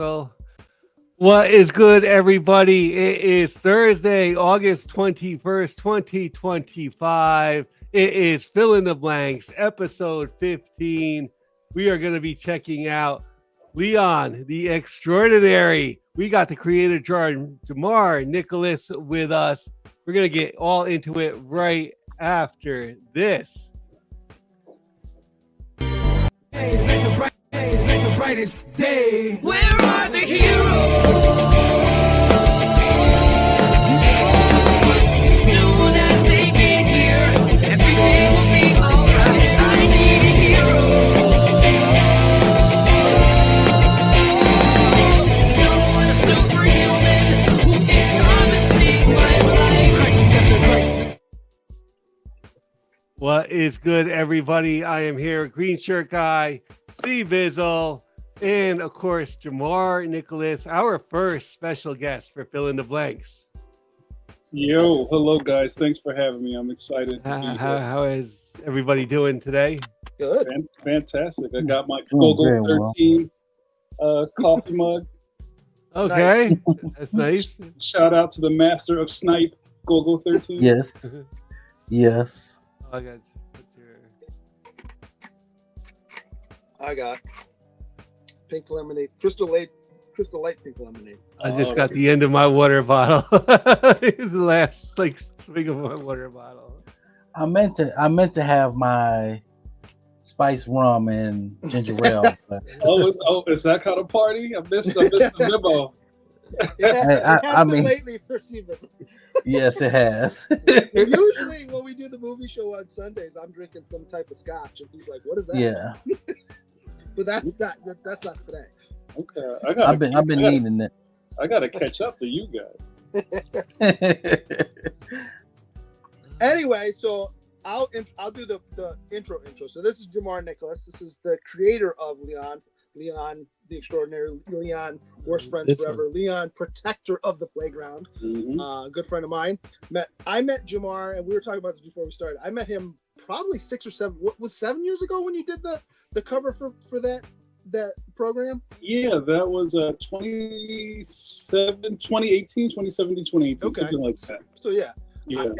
So, what is good, everybody? It is Thursday, August 21st, 2025. It is Fill in the Blanks, episode 15. We are going to be checking out Leon, the Extraordinary. We got the creator, JAMAR Nicholas, with us. We're going to get all into it right after this. The brightest day. Where are the heroes? Soon as they get here, everything will be alright. I need a hero. Someone superhuman who can come and save my life. Crisis after crisis. What is good, everybody? I am here, Green Shirt Guy, C-Bizzle, and of course, JAMAR Nicholas, our first special guest for Fill in the Blanks. Yo, hello guys. Thanks for having me. I'm excited to be here. How is everybody doing today? Good. Fantastic. I got my Google 13 coffee mug. Okay, that's nice. Shout out to the master of snipe, Google 13. Yes. Yes. I got your... I got pink lemonade, crystal light pink lemonade. I just got the end of my water bottle. The last swig of my water bottle. I meant to have my spice rum and ginger ale. But Is that kind of party? I missed the memo. I mean, lately for C-Bizzle. yes, it has. Usually when we do the movie show on Sundays, I'm drinking some type of scotch, and he's like, "What is that?" Yeah. But that's not today. Okay, I've been needing it. I gotta catch up to you guys. Anyway, so I'll do the intro. So this is JAMAR Nicholas. This is the creator of Leon the Extraordinary, Leon Worst Friends Forever, Leon Protector of the Playground. Mm-hmm. Good friend of mine. I met JAMAR, and we were talking about this before we started. I met him probably 6 or 7. What was 7 years ago when you did the cover for that program? Yeah, that was 2018, 2017, Okay. something like that. So yeah.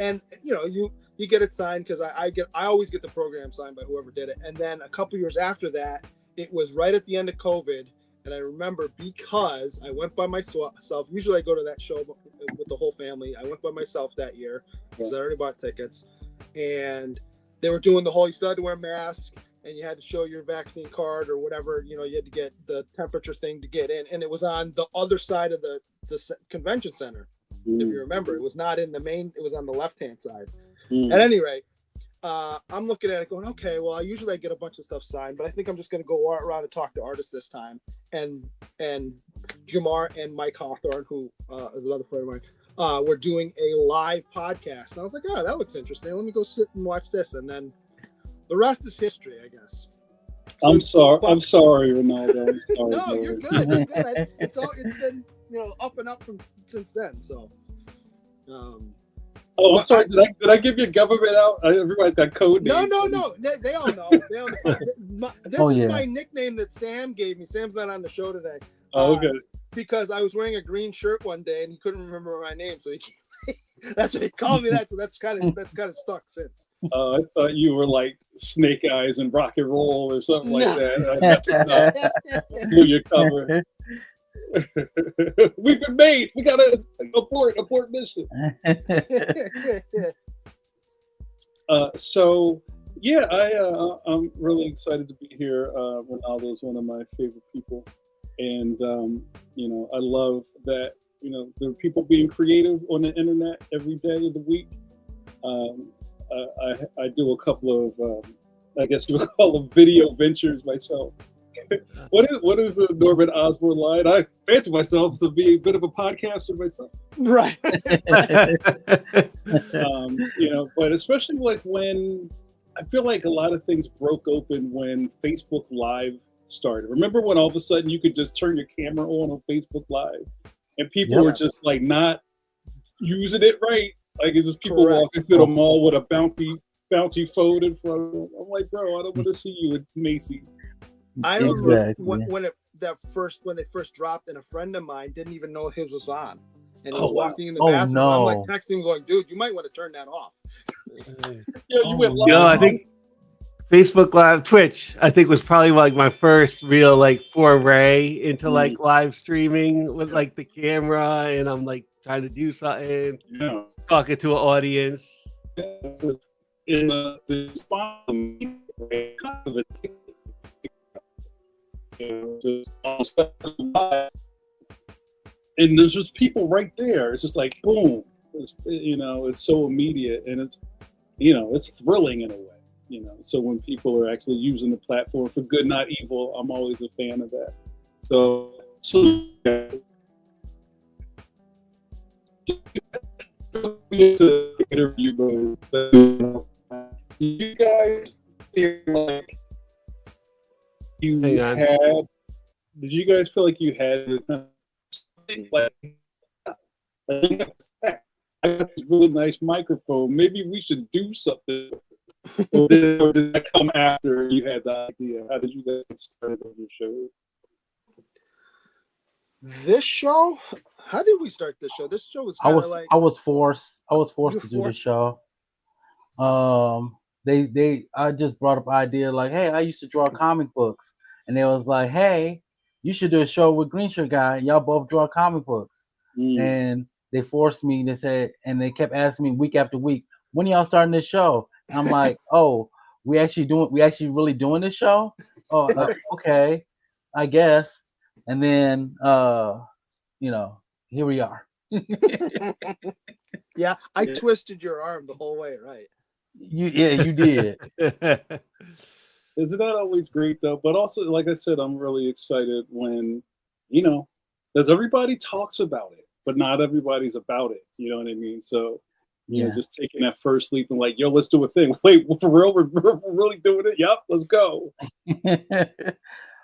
And you get it signed because I always get the program signed by whoever did it. And then a couple years after that, it was right at the end of COVID. And I remember because I went by myself. Usually I go to that show with the whole family. I went by myself that year because I already bought tickets. And they were doing the whole, you still had to wear a mask and you had to show your vaccine card or whatever. You had to get the temperature thing to get in. And it was on the other side of the convention center. If you remember, it was not in the main, it was on the left-hand side. At any rate, I'm looking at it going, okay, well, I usually get a bunch of stuff signed, but I think I'm just going to go around and talk to artists this time. And JAMAR and Mike Hawthorne, who is another friend of mine, were doing a live podcast. And I was like, oh, that looks interesting. Let me go sit and watch this. And then the rest is history, I guess. So, I'm sorry, Reinaldo. I'm sorry. No, you're good. You're good. It's been up and up since then. So. Oh, I'm sorry. Did I give you government out? Everybody's got code names. No. They all know. This is my nickname that Sam gave me. Sam's not on the show today. Oh, okay. Because I was wearing a green shirt one day and he couldn't remember my name, so that's what he called me. So that's kind of stuck since. I thought you were like Snake Eyes and Rock and Roll or something like that. That's not your cover. We've been made. We gotta abort mission. So yeah, I'm really excited to be here. Ronaldo is one of my favorite people, and I love that there are people being creative on the internet every day of the week. I do a couple of I guess you would call them video ventures myself. What is the Norman Osborn line? I fancy myself to be a bit of a podcaster myself. Right. But especially like when I feel like a lot of things broke open when Facebook Live started. Remember when all of a sudden you could just turn your camera on Facebook Live and people were just like not using it right? Like it's just people walking through the mall with a bouncy phone in front of them. I'm like, bro, I don't want to see you at Macy's. I remember when when they first dropped, and a friend of mine didn't even know his was on, and he Oh, was wow. walking in the Oh, bathroom. no. I'm like texting, going, "Dude, you might want to turn that off." Yeah, you went Oh, live. You know, I think Facebook Live, Twitch, I think was probably like my first real like foray into like live streaming with like the camera, and I'm like trying to do something, Yeah. talking to an audience. In the spot, kind of a and there's just people right there. It's just like boom. It's so immediate, and it's thrilling in a way. So when people are actually using the platform for good, not evil, I'm always a fan of that. So to interview, do you guys feel like you Hang on. had? Did you guys feel like you had to kind of like, I got this really nice microphone. Maybe we should do something. Or did that come after you had the idea? How did you guys get started on your show? This show, how did we start this show? This show was kind of like I was forced were to do the forced? show. I just brought up idea like, hey, I used to draw comic books, and they was like, hey, you should do a show with Green Shirt Guy. Y'all both draw comic books, and they forced me. They said, and they kept asking me week after week, when y'all starting this show? And I'm like, oh, we actually really doing this show? Oh, okay, I guess. And then, here we are. Yeah, I twisted your arm the whole way, right? You did. Isn't that always great though? But also, like I said, I'm really excited when, because everybody talks about it, but not everybody's about it. You know what I mean? So, just taking that first leap and like, yo, let's do a thing. Wait, for real? We're really doing it? Yep, let's go.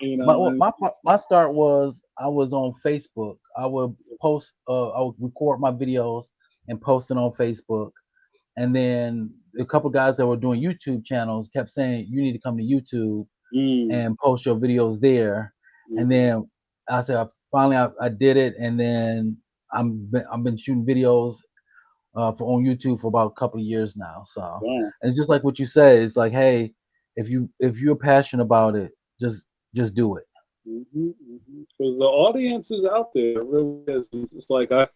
My start was I was on Facebook. I would post, I would record my videos and post it on Facebook. And then a couple guys that were doing YouTube channels kept saying, you need to come to YouTube and post your videos there. And then I said, finally I did it. And then I've been shooting videos on YouTube for about a couple of years now. So it's just like what you say. It's like, hey, if you're passionate about it, just do it. Because the audience is out there. It really is. It's like I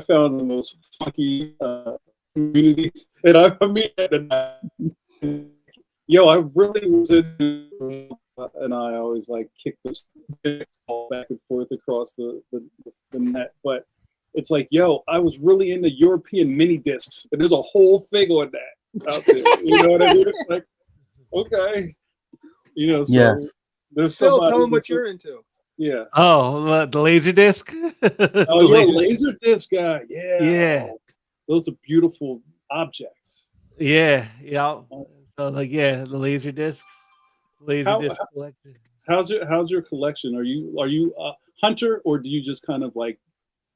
found the most funky communities, and I mean, yo, I really was into, and I always like kick this ball back and forth across the net, but it's like, yo, I was really into European mini discs, and there's a whole thing on that out there. You know what I mean? It's like, okay, so. Yes. There's Phil, tell them what you're into. Yeah. Oh, the laser disc. Oh, you're a laser disc guy. Yeah. Yeah. Those are beautiful objects. Yeah. So like, the laser discs, disc collection. How's your collection? Are you a hunter, or do you just kind of like,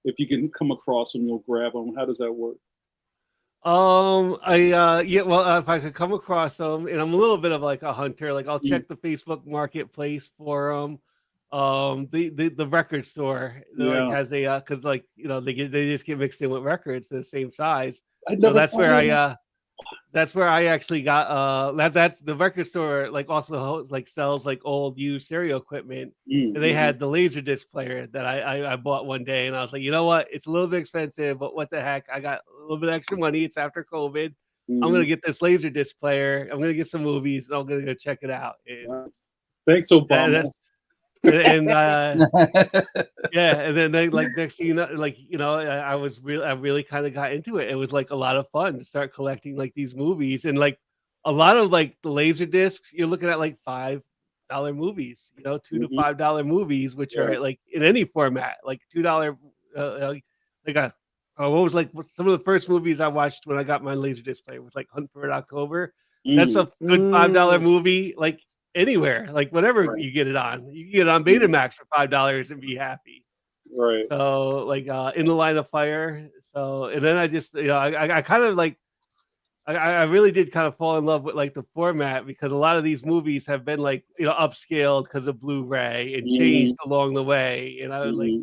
if you can come across them, you'll grab them? How does that work? Well, if I could come across them, and I'm a little bit of like a hunter, like I'll check the Facebook Marketplace for them. The record store like has a because like they just get mixed in with records the same size. So that's where I actually got that's the record store like also like sells like old used stereo equipment, and they had the laser disc player that I bought one day, and I was like, you know what, it's a little bit expensive, but what the heck, I got a little bit extra money, it's after COVID, I'm gonna get this laser disc player, I'm gonna get some movies, and I'm gonna go check it out. And, thanks, Obama. and and then they like next thing you know, like I really kind of got into it. It was like a lot of fun to start collecting like these movies, and like a lot of like the laser discs, you're looking at like $5 movies, $2 to $5 movies, which are like in any format, like $2 what was like some of the first movies I watched when I got my laser disc player was like Hunt for Red October. That's a good $5 movie, like anywhere, like whatever you get it on. You can get it on Betamax for $5 and be happy. Right. So like In the Line of Fire. So and then I just I kind of like I really did kind of fall in love with like the format because a lot of these movies have been like upscaled because of Blu-ray and changed along the way, and I was like,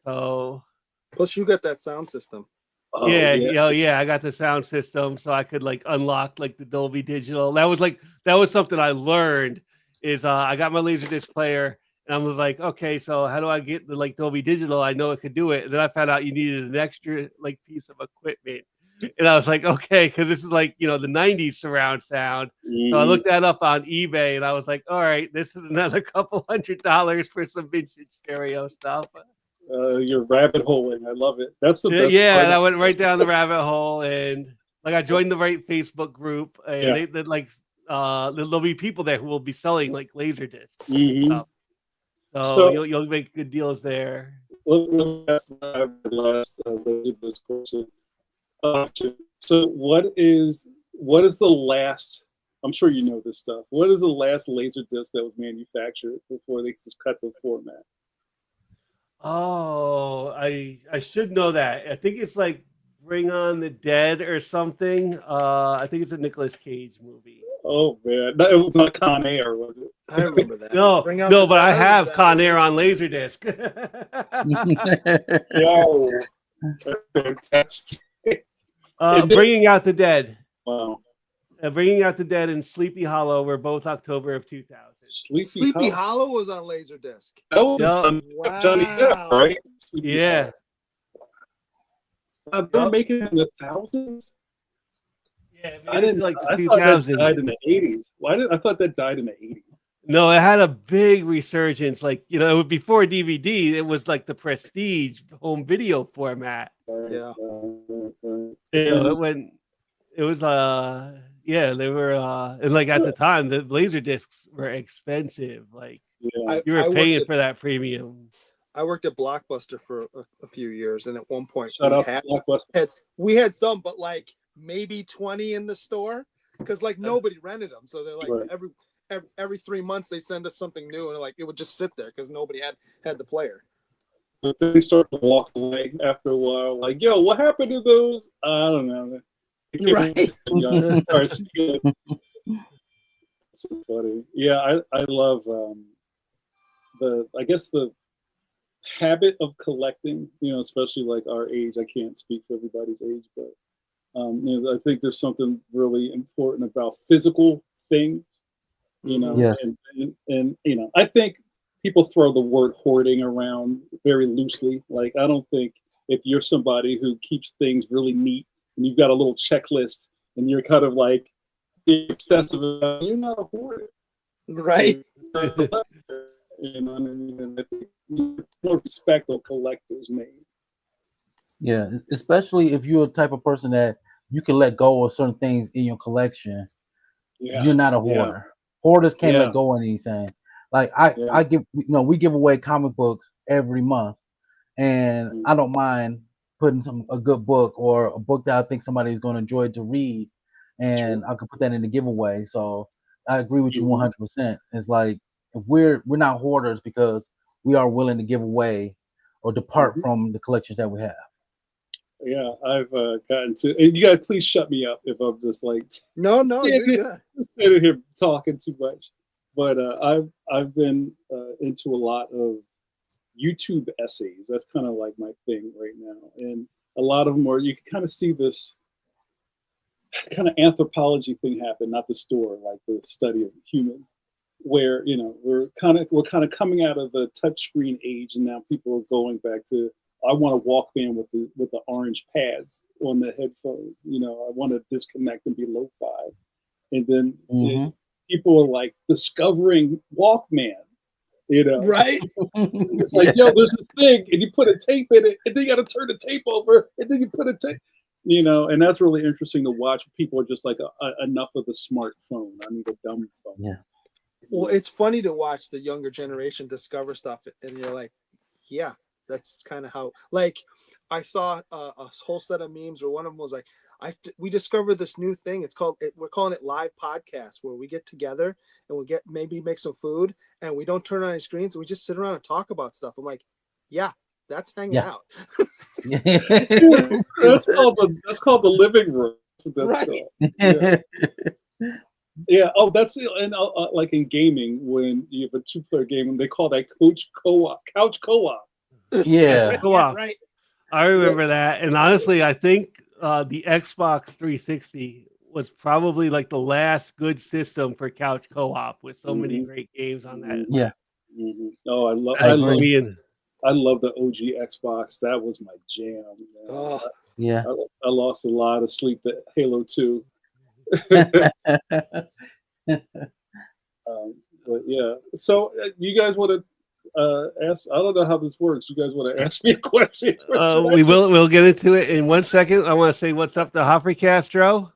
oh. Plus, you got that sound system. Oh, yeah, I got the sound system, so I could like unlock like the Dolby Digital. That was something I learned. Is I got my Laserdisc player, and I was like, okay, so how do I get the like Dolby Digital? I know it could do it, and then I found out you needed an extra like piece of equipment, and I was like, okay, because this is like the '90s surround sound. So I looked that up on eBay, and I was like, all right, this is another couple $100 for some vintage stereo stuff. You're rabbit holing. I love it. That's the best. Yeah, and I went right down the rabbit hole, and like I joined the right Facebook group, and they like there'll be people there who will be selling like Laserdiscs. Stuff. So you'll make good deals there. That's my last Laserdisc question. So what is the last? I'm sure you know this stuff. What is the last Laserdisc that was manufactured before they just cut the format? Oh, I should know that. I think it's like Bring on the Dead or something. I think it's a Nicolas Cage movie. Oh man, no, it was not Con Air, was it? I remember that. No, but I have Con Air on Laserdisc. Yo, that's fantastic. Bringing Out the Dead. Wow. Bringing Out the Dead and Sleepy Hollow were both October of 2000. Sleepy Hollow was on Laserdisc. That was Johnny Depp, right? Yeah. They're making it in the thousands. Yeah, I didn't like the 2000s. I thought that died in the 80s. I thought that died in the 80s. No, it had a big resurgence. Like before DVD, it was like the prestige home video format. Yeah. It went. It was they were and like at the time the laser discs were expensive. Like you were paying for that premium. I worked at Blockbuster for a few years, and at one point we had some, but like maybe 20 in the store because like nobody rented them. So they're like every 3 months they send us something new, and like it would just sit there because nobody had the player. But they start to walk away after a while. Like, yo, what happened to those? I don't know. Right. So funny. Yeah, I love the habit of collecting, especially like our age. I can't speak for everybody's age, but I think there's something really important about physical things, Yes. and I think people throw the word hoarding around very loosely. Like, I don't think if you're somebody who keeps things really neat and you've got a little checklist and you're kind of like excessive, you're not a hoarder. Right. And I think more respect on collectors' names. Yeah, especially if you're a type of person that you can let go of certain things in your collection. Yeah. You're not a hoarder. Yeah. Hoarders can't let go of anything. Like I give, we give away comic books every month, and I don't mind putting a good book or a book that I think somebody is going to enjoy to read, and I can put that in the giveaway. So I agree with you 100%. It's like if we're not hoarders because we are willing to give away or depart from the collections that we have. Yeah, I've gotten to. And you guys, please shut me up if I'm just like standing here talking too much. But I've been into a lot of YouTube essays. That's kind of like my thing right now, and a lot of them are. You can kind of see this kind of anthropology thing happen, not the store, like the study of humans, where we're kind of coming out of the touchscreen age, and now people are going back to. I want a Walkman with the orange pads on the headphones. I want to disconnect and be lo-fi, and then people are like discovering Walkmans. Right? It's like, yo, there's a thing, and you put a tape in it, and then you got to turn the tape over, and then you put a tape. And that's really interesting to watch. People are just like, enough of the smartphone. I need a dumb phone. Yeah. Well, it's funny to watch the younger generation discover stuff, and you're like, yeah. That's kind of how, like, I saw a whole set of memes where one of them was like, we discovered this new thing. We're calling it live podcast, where we get together and we maybe make some food and we don't turn on any screens. And we just sit around and talk about stuff. I'm like, yeah, that's hanging out. That's called the living room. what that's Right. called. Yeah. Yeah. Oh, that's and like in gaming when you have a 2-player game, they call that couch co-op. Couch co-op. Yeah. Co-op. Right. I remember that, and honestly, I think the Xbox 360 was probably like the last good system for couch co-op with so many Mhm. great games on that. Yeah. Oh, I That's for agree. me and I love the OG Xbox. That was my jam. Man. Oh, Yeah. I lost a lot of sleep to Halo 2. But yeah, so you guys want to ask? I don't know how this works. You guys want to ask me a question? we'll get into it in 1 second. I want to say what's up to Humphrey Castro,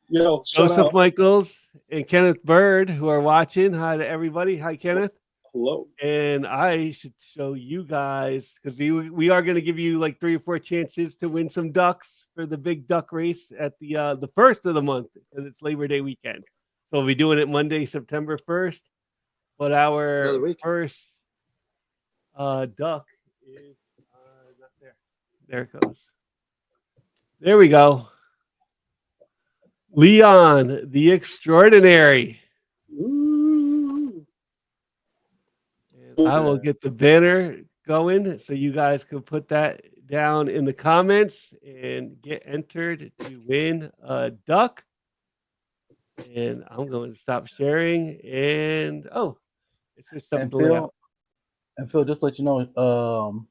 Yo, shout Joseph out. Michaels, and Kenneth Bird who are watching. Hi to everybody. Hi, Kenneth. Hello. And I should show you guys because we are going to give you like 3 or 4 chances to win some ducks for the big duck race at the first of the month because it's Labor Day weekend. So we'll be doing it Monday, September 1st. But our Another week. first duck is not there. There it goes. There we go. Leon, the Extraordinary. Ooh. And I will get the banner going so you guys can put that down in the comments and get entered to win a duck. And I'm going to stop sharing. And it's just And something Phil, just to let you know,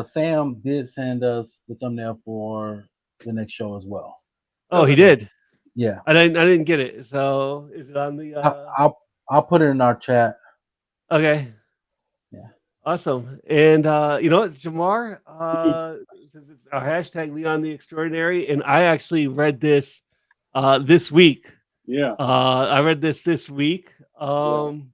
Sam did send us the thumbnail for the next show as well. Oh, he did. Yeah. I didn't get it. So is it on the? I'll put it in our chat. Okay. Yeah. Awesome. And you know what, Jamar? Since it's our hashtag Leon the Extraordinary, and I actually read this this week. Yeah. I read this week. And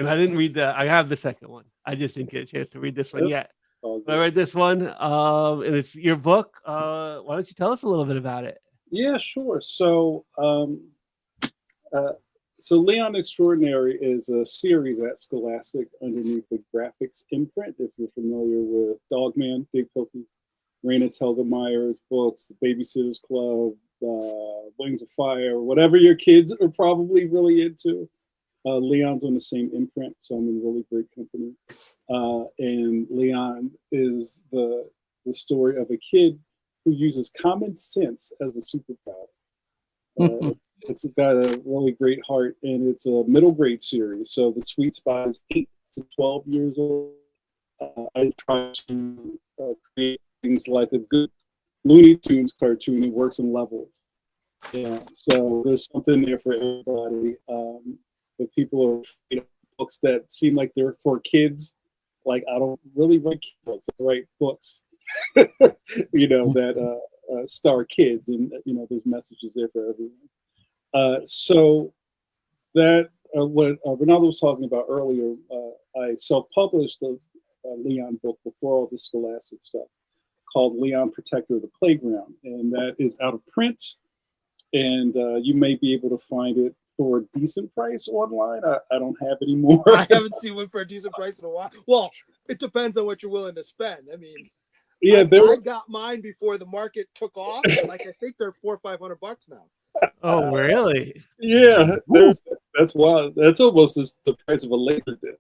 I didn't read I have the second one. I just didn't get a chance to read this one yet. But I read this one, and it's your book. Why don't you tell us a little bit about it? Yeah, sure. So, Leon Extraordinary is a series at Scholastic underneath the Graphics imprint. If you're familiar with Dogman, Dick Pokey, Raina Telgemeyer's books, The Babysitter's Club, Wings of Fire, whatever your kids are probably really into. Leon's on the same imprint, so I'm in really great company. And Leon is the story of a kid who uses common sense as a superpower. It's got a really great heart, and it's a middle grade series. So the sweet spot is 8 to 12 years old. I try to create things like a good Looney Tunes cartoon. It works in levels. Yeah, so there's something there for everybody. If people are books that seem like they're for kids, like I don't really write kid books. I write books, that star kids, and there's messages there for everyone. So that what Reinaldo was talking about earlier, I self-published a Leon book before all the Scholastic stuff called Leon Protector of the Playground, and that is out of print, and you may be able to find it for a decent price online. I don't have any more. I haven't seen one for a decent price in a while. Well, it depends on what you're willing to spend. I mean, yeah, I got mine before the market took off. Like I think they're $400 or $500 now. Oh, really? Yeah, that's wild. That's almost the price of a laser disc.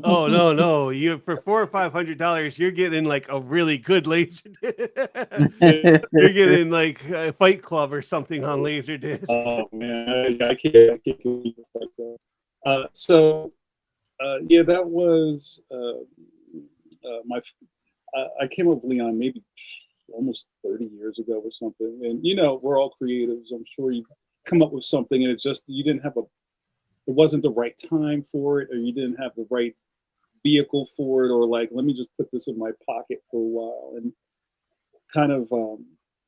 Oh no! You for $400 or $500, you're getting like a really good laser disc. You're getting like a Fight Club or something on laser disc. Oh man, I can't believe it like that. Yeah, that was I came up with Leon maybe almost 30 years ago or something, and we're all creatives. I'm sure you come up with something, and it's just you didn't have it wasn't the right time for it, or you didn't have the right vehicle for it, or like, let me just put this in my pocket for a while. And kind of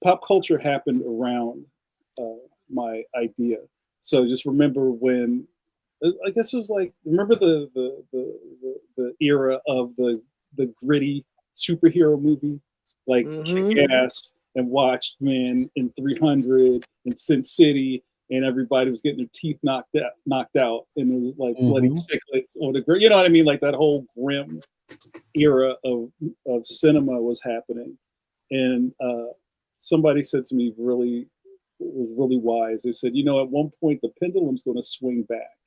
pop culture happened around my idea. So just remember when, I guess it was like, remember the era of the gritty superhero movie, like Kick-Ass and Watchmen and 300 and Sin City, and everybody was getting their teeth knocked out, and it was like bloody chiclets on the grim. You know what I mean? Like that whole grim era of cinema was happening, and somebody said to me was really wise. They said, at one point the pendulum's going to swing back,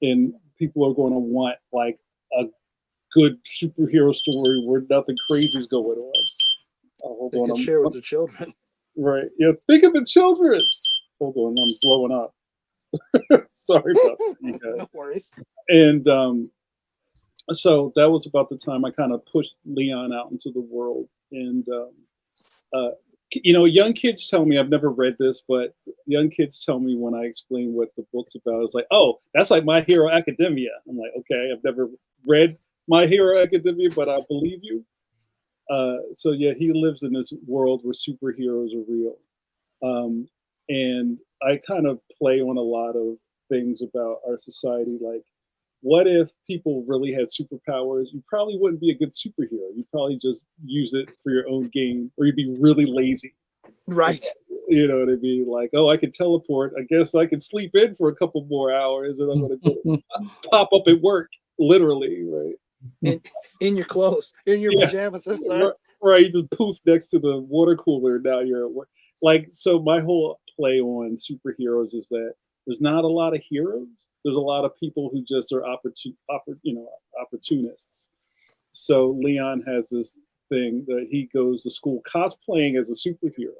and people are going to want like a good superhero story where nothing crazy is going on. Hold They on, can share with their children. right. Yeah, think of the children. Hold on, I'm blowing up. Sorry about that, you guys. No worries. And so that was about the time I kind of pushed Leon out into the world. And young kids tell me, I've never read this, but young kids tell me when I explain what the book's about, it's like, oh, that's like My Hero Academia. I'm like, okay, I've never read My Hero Academia, but I believe you. So yeah, he lives in this world where superheroes are real. And I kind of play on a lot of things about our society, like, what if people really had superpowers? You probably wouldn't be a good superhero. You'd probably just use it for your own gain, or you'd be really lazy. Right. You know what I mean? Like, oh, I can teleport. I guess I can sleep in for a couple more hours, and I'm going to pop up at work, literally, right? In your clothes, in your pajamas. I'm sorry. Right. You just poof next to the water cooler. Now you're at work. Like, so my whole play on superheroes is that there's not a lot of heroes. There's a lot of people who just are opportunists. So Leon has this thing that he goes to school cosplaying as a superhero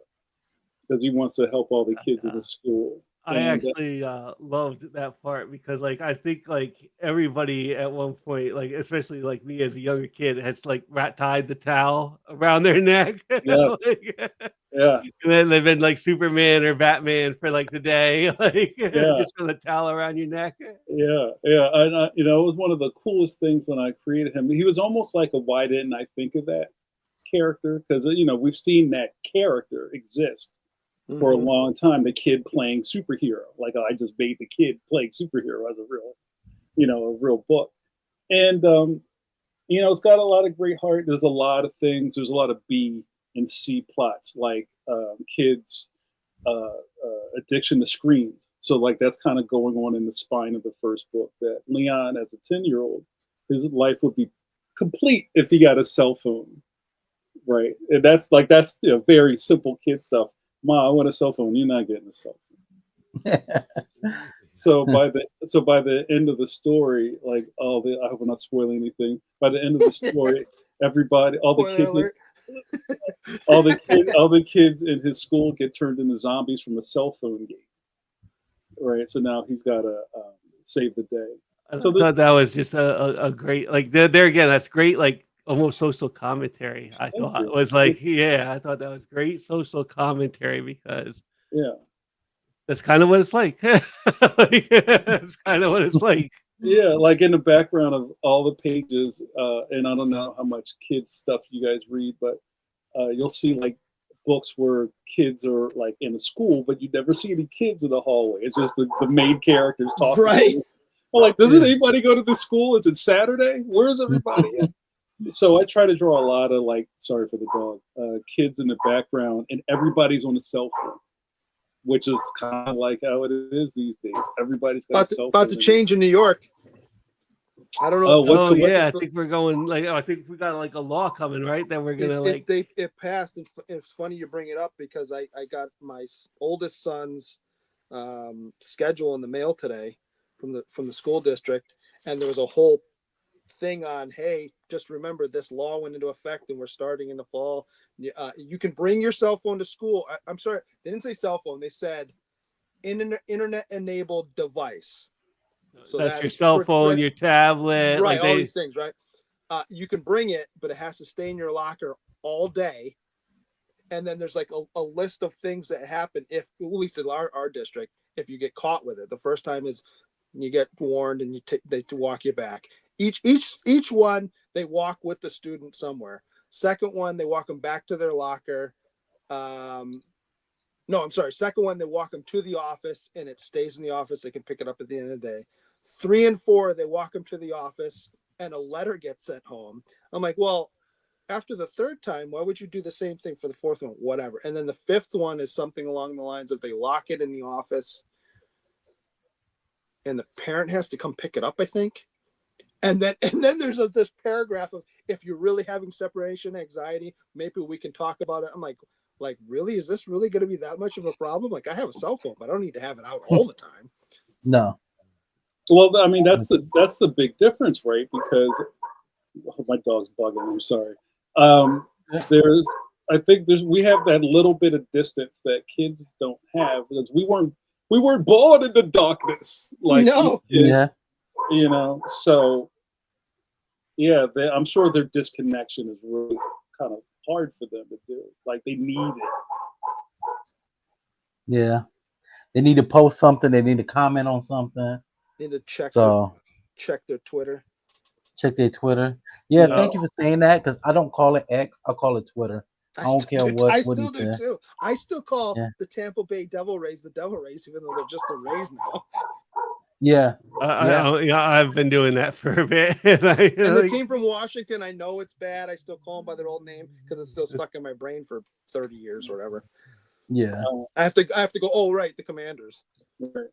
because he wants to help all the kids in the school. I actually loved that part because, like, I think like everybody at one point, like especially like me as a younger kid, has like tied the towel around their neck. Yes. Yeah. And then they've been like Superman or Batman for like the day, like just for the towel around your neck. Yeah. And it was one of the coolest things when I created him. He was almost like a why didn't I think of that character? Because we've seen that character exist for a long time, the kid playing superhero. Like, I just made the kid playing superhero as a real book. And, it's got a lot of great heart. There's a lot of things. There's a lot of B and C plots, like kids' addiction to screens. So, like, that's kind of going on in the spine of the first book, that Leon, as a 10-year-old, his life would be complete if he got a cell phone, right? And that's very simple kid stuff. Ma, I want a cell phone. You're not getting a cell phone. So by the end of the story, like I hope I'm not spoiling anything. By the end of the story, everybody, all the kids in his school get turned into zombies from a cell phone game. Right. So now he's got to save the day. I thought that was just a great, like there again. That's great, like almost social commentary. I thought it was like, I thought that was great social commentary because that's kind of what it's like. That's kind of what it's like. Yeah, like in the background of all the pages, and I don't know how much kids stuff you guys read, but you'll see like books where kids are like in a school, but you never see any kids in the hallway. It's just the main characters talking. Right. Well, like, doesn't anybody go to the school? Is it Saturday? Where's everybody at? So I try to draw a lot of, like, sorry for the dog, kids in the background, and everybody's on a cell phone, which is kind of like how it is these days. Everybody's got a cell phone. About to change in New York. I don't know. I think we're going, like, I think we got like a law coming, right? That we're gonna it passed. And it's funny you bring it up because I got my oldest son's schedule in the mail today from the school district, and there was a whole thing on, hey, just remember this law went into effect and we're starting in the fall. You can bring your cell phone to school. I'm sorry, they didn't say cell phone, they said internet enabled device. So that's your cell phone, your tablet, right? All these things, right? You can bring it, but it has to stay in your locker all day. And then there's like a list of things that happen if, at least in our district, if you get caught with it. The first time is you get warned and they walk you back. Each one, they walk with the student somewhere. Second one, they walk them back to their locker. No, I'm sorry. Second one, they walk them to the office and it stays in the office. They can pick it up at the end of the day. 3 and 4, they walk them to the office and a letter gets sent home. I'm like, well, after the third time, why would you do the same thing for the fourth one? Whatever. And then the fifth one is something along the lines of they lock it in the office and the parent has to come pick it up, I think. And then there's this paragraph of, if you're really having separation anxiety, maybe we can talk about it. I'm like, like, really, is this really going to be that much of a problem? Like, I have a cell phone, but I don't need to have it out all the time. No. Well, I mean, that's the big difference, right? Because my dog's bugging. I'm sorry. I think we have that little bit of distance that kids don't have because we weren't born in the darkness like No. kids, Yeah. you know. So yeah, I'm sure their disconnection is really kind of hard for them to do. Like they need it. Yeah. They need to post something. They need to comment on something. Need to check their Twitter. Check their Twitter. Yeah, No. thank you for saying that because I don't call it X. I call it Twitter. I don't care what. I what still do too. I still call Yeah. the Tampa Bay Devil Rays the Devil Rays, even though they're just the Rays now. Yeah. I've been doing that for a bit. And the team from Washington, I know it's bad. I still call them by their old name because it's still stuck in my brain for 30 years or whatever. Yeah. I have to go. Oh, right, the Commanders. Right.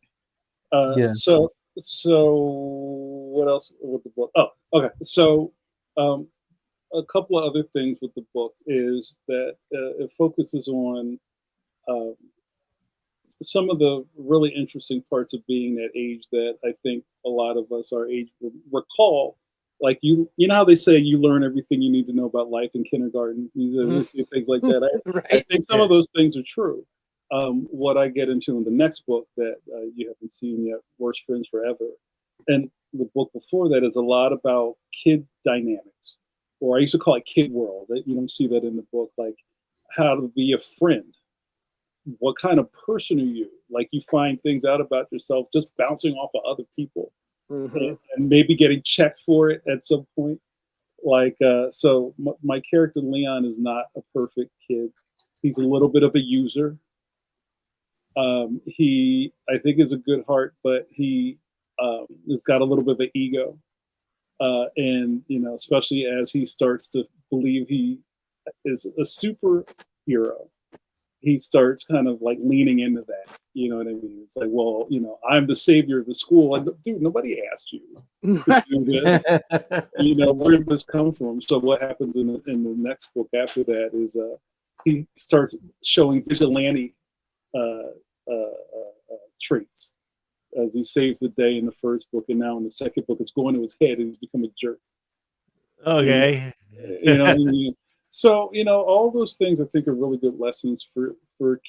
Yeah. So what else with the book? Oh, okay. So a couple of other things with the book is that it focuses on some of the really interesting parts of being that age that I think a lot of us our age recall. Like you know how they say you learn everything you need to know about life in kindergarten. You see things like that. I think some of those things are true. What I get into in the next book that you haven't seen yet, Worst Friends Forever, and the book before that is a lot about kid dynamics, or I used to call it kid world. You don't see that in the book, like how to be a friend. What kind of person are you? Like you find things out about yourself just bouncing off of other people. And maybe getting checked for it at some point. Like, so my character Leon is not a perfect kid. He's a little bit of a user. He, I think, is a good heart, but he has got a little bit of an ego. And, you know, especially as he starts to believe he is a superhero, he starts kind of like leaning into that. You know what I mean? It's like, well, you know, I'm the savior of the school. Like, dude, nobody asked you to do this. You know, where did this come from? So what happens in the next book after that is he starts showing vigilante traits as he saves the day in the first book, and now in the second book, it's going to his head, and he's become a jerk. Okay. You know what I mean? So, you know, all those things I think are really good lessons for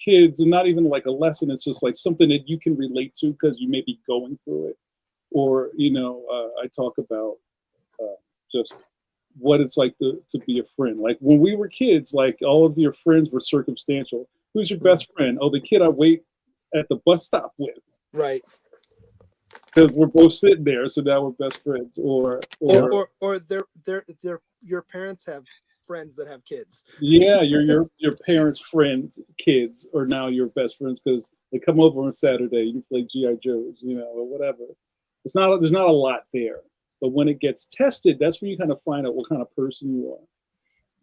kids, and not even like a lesson. It's just like something that you can relate to because you may be going through it. Or, you know, I talk about just what it's like to be a friend. Like when we were kids, like all of your friends were circumstantial. Who's your best friend? Oh, the kid I wait at the bus stop with. Right. Because we're both sitting there, so now we're best friends. Or your parents have friends that have kids. Yeah, your parents' friends' kids are now your best friends because they come over on Saturday. You play GI Joes, you know, or whatever. There's not a lot there, but when it gets tested, that's when you kind of find out what kind of person you are.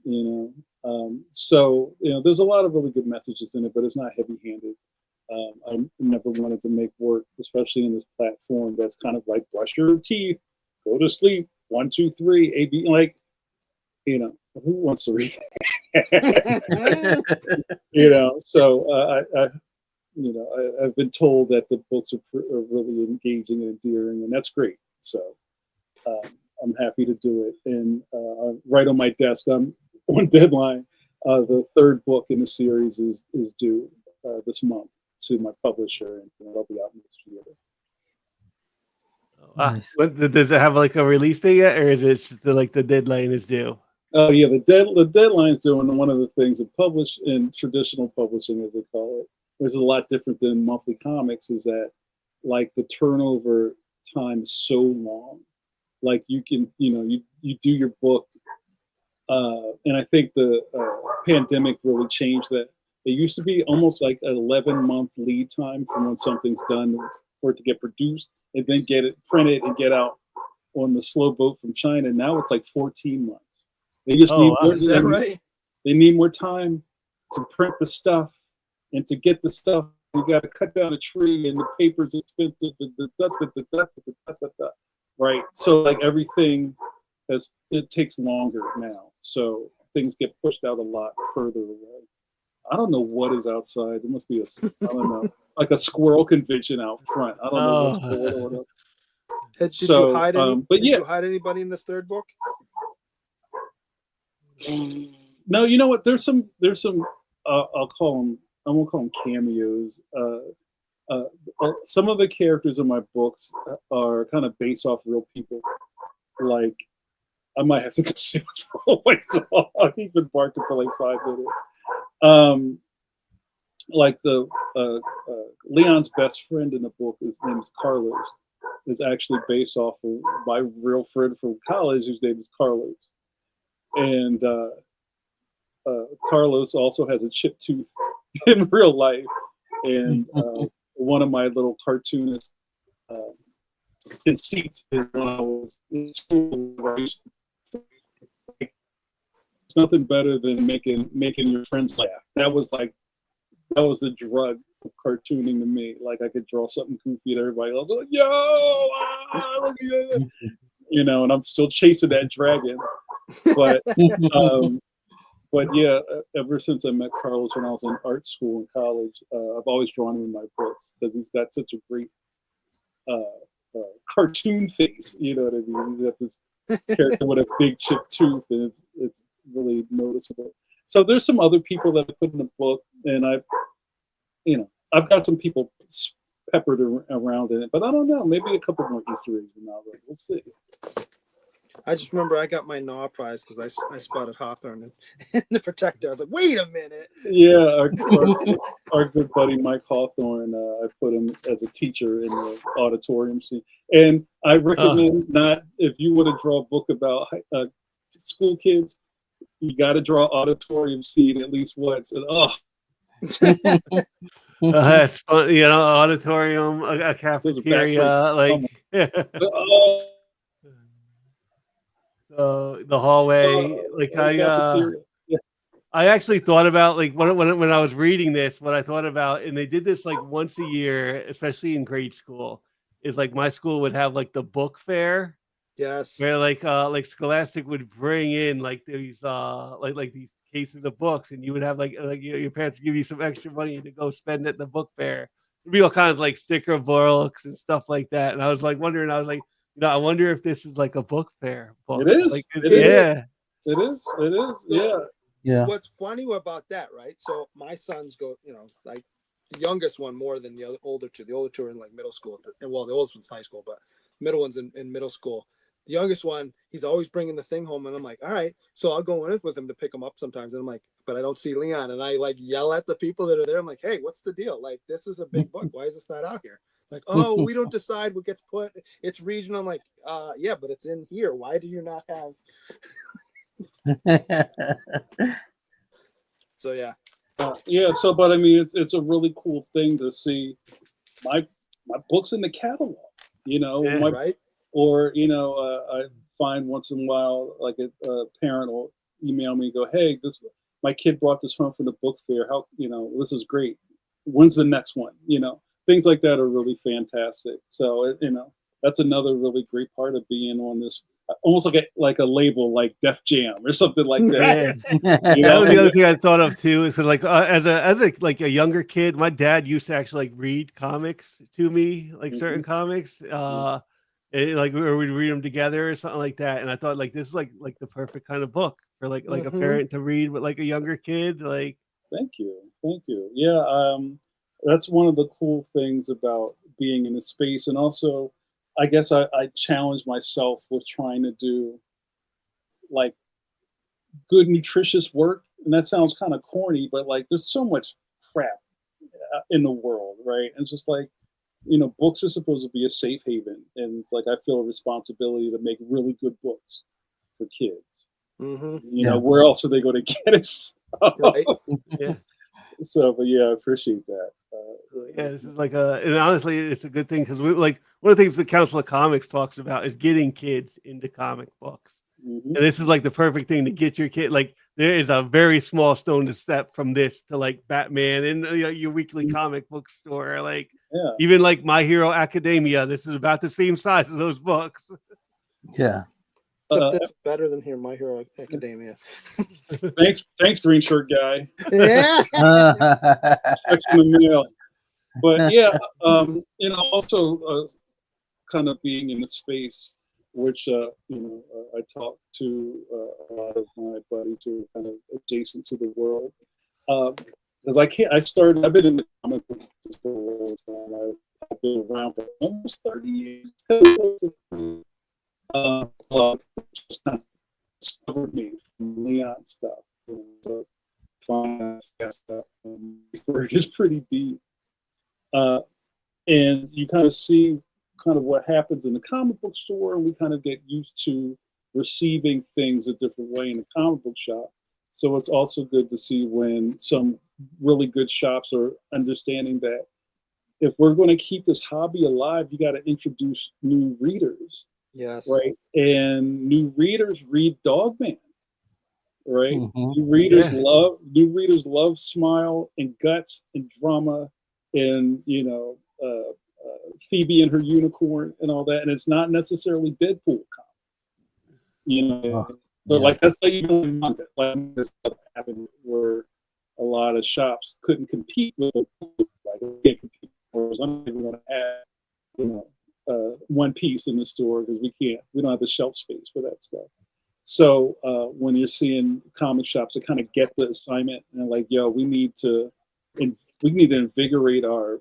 You know, so you know, there's a lot of really good messages in it, but it's not heavy-handed. I never wanted to make work, especially in this platform that's kind of like brush your teeth, go to sleep, 1, 2, 3, A, B, like. You know, who wants to read that? You know, so I've been told that the books are really engaging and endearing, and that's great. So I'm happy to do it. And right on my desk, I'm on deadline. The third book in the series is due this month to my publisher, and it'll be out next year. Nice. Does it have like a release date yet, or is it just like the deadline is due? Oh yeah, the deadline's doing one of the things that publish in traditional publishing, as they call it, which is a lot different than monthly comics, is that like the turnover time is so long. Like you can, you know, you do your book, and I think the pandemic really changed that. It used to be almost like an 11-month lead time from when something's done for it to get produced and then get it printed and get out on the slow boat from China. Now it's like 14 months. They just need more. Is that right? They need more time to print the stuff and to get the stuff. You got to cut down a tree, and the paper's expensive. Right. So like everything it takes longer now. So things get pushed out a lot further away. I don't know what is outside. There must be I don't know, like a squirrel convention out front. I don't know what's going on. Did you hide any? But did yeah, you hide anybody in this third book? no, you know what? There's some. I'll call them. I won't call them cameos. Some of the characters in my books are kind of based off real people. Like, I might have to go see what's wrong with my dog. He's been barking for like 5 minutes. Like the Leon's best friend in the book, his name is Carlos, is actually based off of my real friend from college, whose name is Carlos. And Carlos also has a chipped tooth in real life. And one of my little cartoonist conceits is when I was in school, it's nothing better than making your friends laugh. That was the drug of cartooning to me. Like, I could draw something goofy and everybody else was like, yo, look at that. You know, and I'm still chasing that dragon. But yeah, ever since I met Carlos when I was in art school in college, I've always drawn him in my books because he's got such a great cartoon face. You know what I mean? He's got this character with a big chipped tooth, and it's really noticeable. So there's some other people that I put in the book, and I've got some people peppered around in it, but I don't know. Maybe a couple more Easter eggs in that. We'll see. I just remember I got my Gnaw prize because I spotted Hawthorne in the Protector. I was like, wait a minute. Yeah, our good buddy Mike Hawthorne, I put him as a teacher in the auditorium scene. And I recommend not, if you want to draw a book about school kids, you got to draw auditorium scene at least once. And that's fun. You know, auditorium, a cafeteria, like the hallway. Like I actually thought about, like, when I was reading this, what I thought about, and they did this like once a year, especially in grade school, is like my school would have like the book fair. Yes. Where like Scholastic would bring in like these like these cases of books, and you would have like your parents would give you some extra money to go spend at the book fair. There'd be all kinds of like sticker books and stuff like that. And I was like wondering, I I wonder if this is like a book fair book. It is. Like, It is. Yeah. Yeah. What's funny about that, right? So my sons go, like the youngest one more than the older two. The older two are in like middle school. Well, the oldest one's high school, but middle one's in middle school. The youngest one, he's always bringing the thing home, and I'm like, all right. So I'll go in with him to pick him up sometimes, and I'm like, but I don't see Leon, and I like yell at the people that are there. I'm like, hey, what's the deal? Like, this is a big book. Why is this not out here? Like, oh, we don't decide what gets put. It's regional. I'm like, yeah, but it's in here. Why do you not have? So yeah. So, but I mean, it's a really cool thing to see my books in the catalog. Right. Or I find once in a while, like a parent will email me and go, "Hey, my kid brought this home from the book fair. How this is great. When's the next one?" Things like that are really fantastic. So that's another really great part of being on this, almost like a label like Def Jam or something like that. That was the other thing I thought of too, is because like as a younger kid, my dad used to actually like read comics to me, like certain comics. Like we'd read them together or something like that, and I thought like this is like the perfect kind of book for like a parent to read with like a younger kid. Like, thank you. Yeah, that's one of the cool things about being in a space, and also, I guess I challenge myself with trying to do like good, nutritious work, and that sounds kind of corny, but like there's so much crap in the world, right? And it's just like, books are supposed to be a safe haven, and it's like I feel a responsibility to make really good books for kids. Where else are they going to get it from? Right. Yeah. So, but yeah, I appreciate that. This is like and honestly, it's a good thing because we like one of the things the Council of Comics talks about is getting kids into comic books, and this is like the perfect thing to get your kid. Like, there is a very small stone to step from this to like Batman and your weekly comic book store. Like, even like My Hero Academia, this is about the same size as those books. Yeah. Except that's better than here, My Hero Academia. Thanks, green shirt guy. Yeah. Checks in the mail. But yeah, also kind of being in the space, which I talk to a lot of my buddies who are kind of adjacent to the world. Because I've been in the comic book business for a long time. I've been around for almost 30 years. Just kind of discovered me from Leon stuff. So fine stuff. It's just pretty deep. And you kind of see kind of what happens in the comic book store, and we kind of get used to receiving things a different way in the comic book shop. So it's also good to see when some really good shops are understanding that if we're going to keep this hobby alive, you got to introduce new readers. Yes. Right. And new readers read Dogman. Right. Mhm. New readers love Smile and Guts and drama and Phoebe and her unicorn and all that. And it's not necessarily Deadpool comics. So like that's like even like this stuff happened where a lot of shops couldn't compete with it. Like they can't compete, or I'm even going to add One Piece in the store because we don't have the shelf space for that stuff. So when you're seeing comic shops that kind of get the assignment and like, yo, we need to invigorate our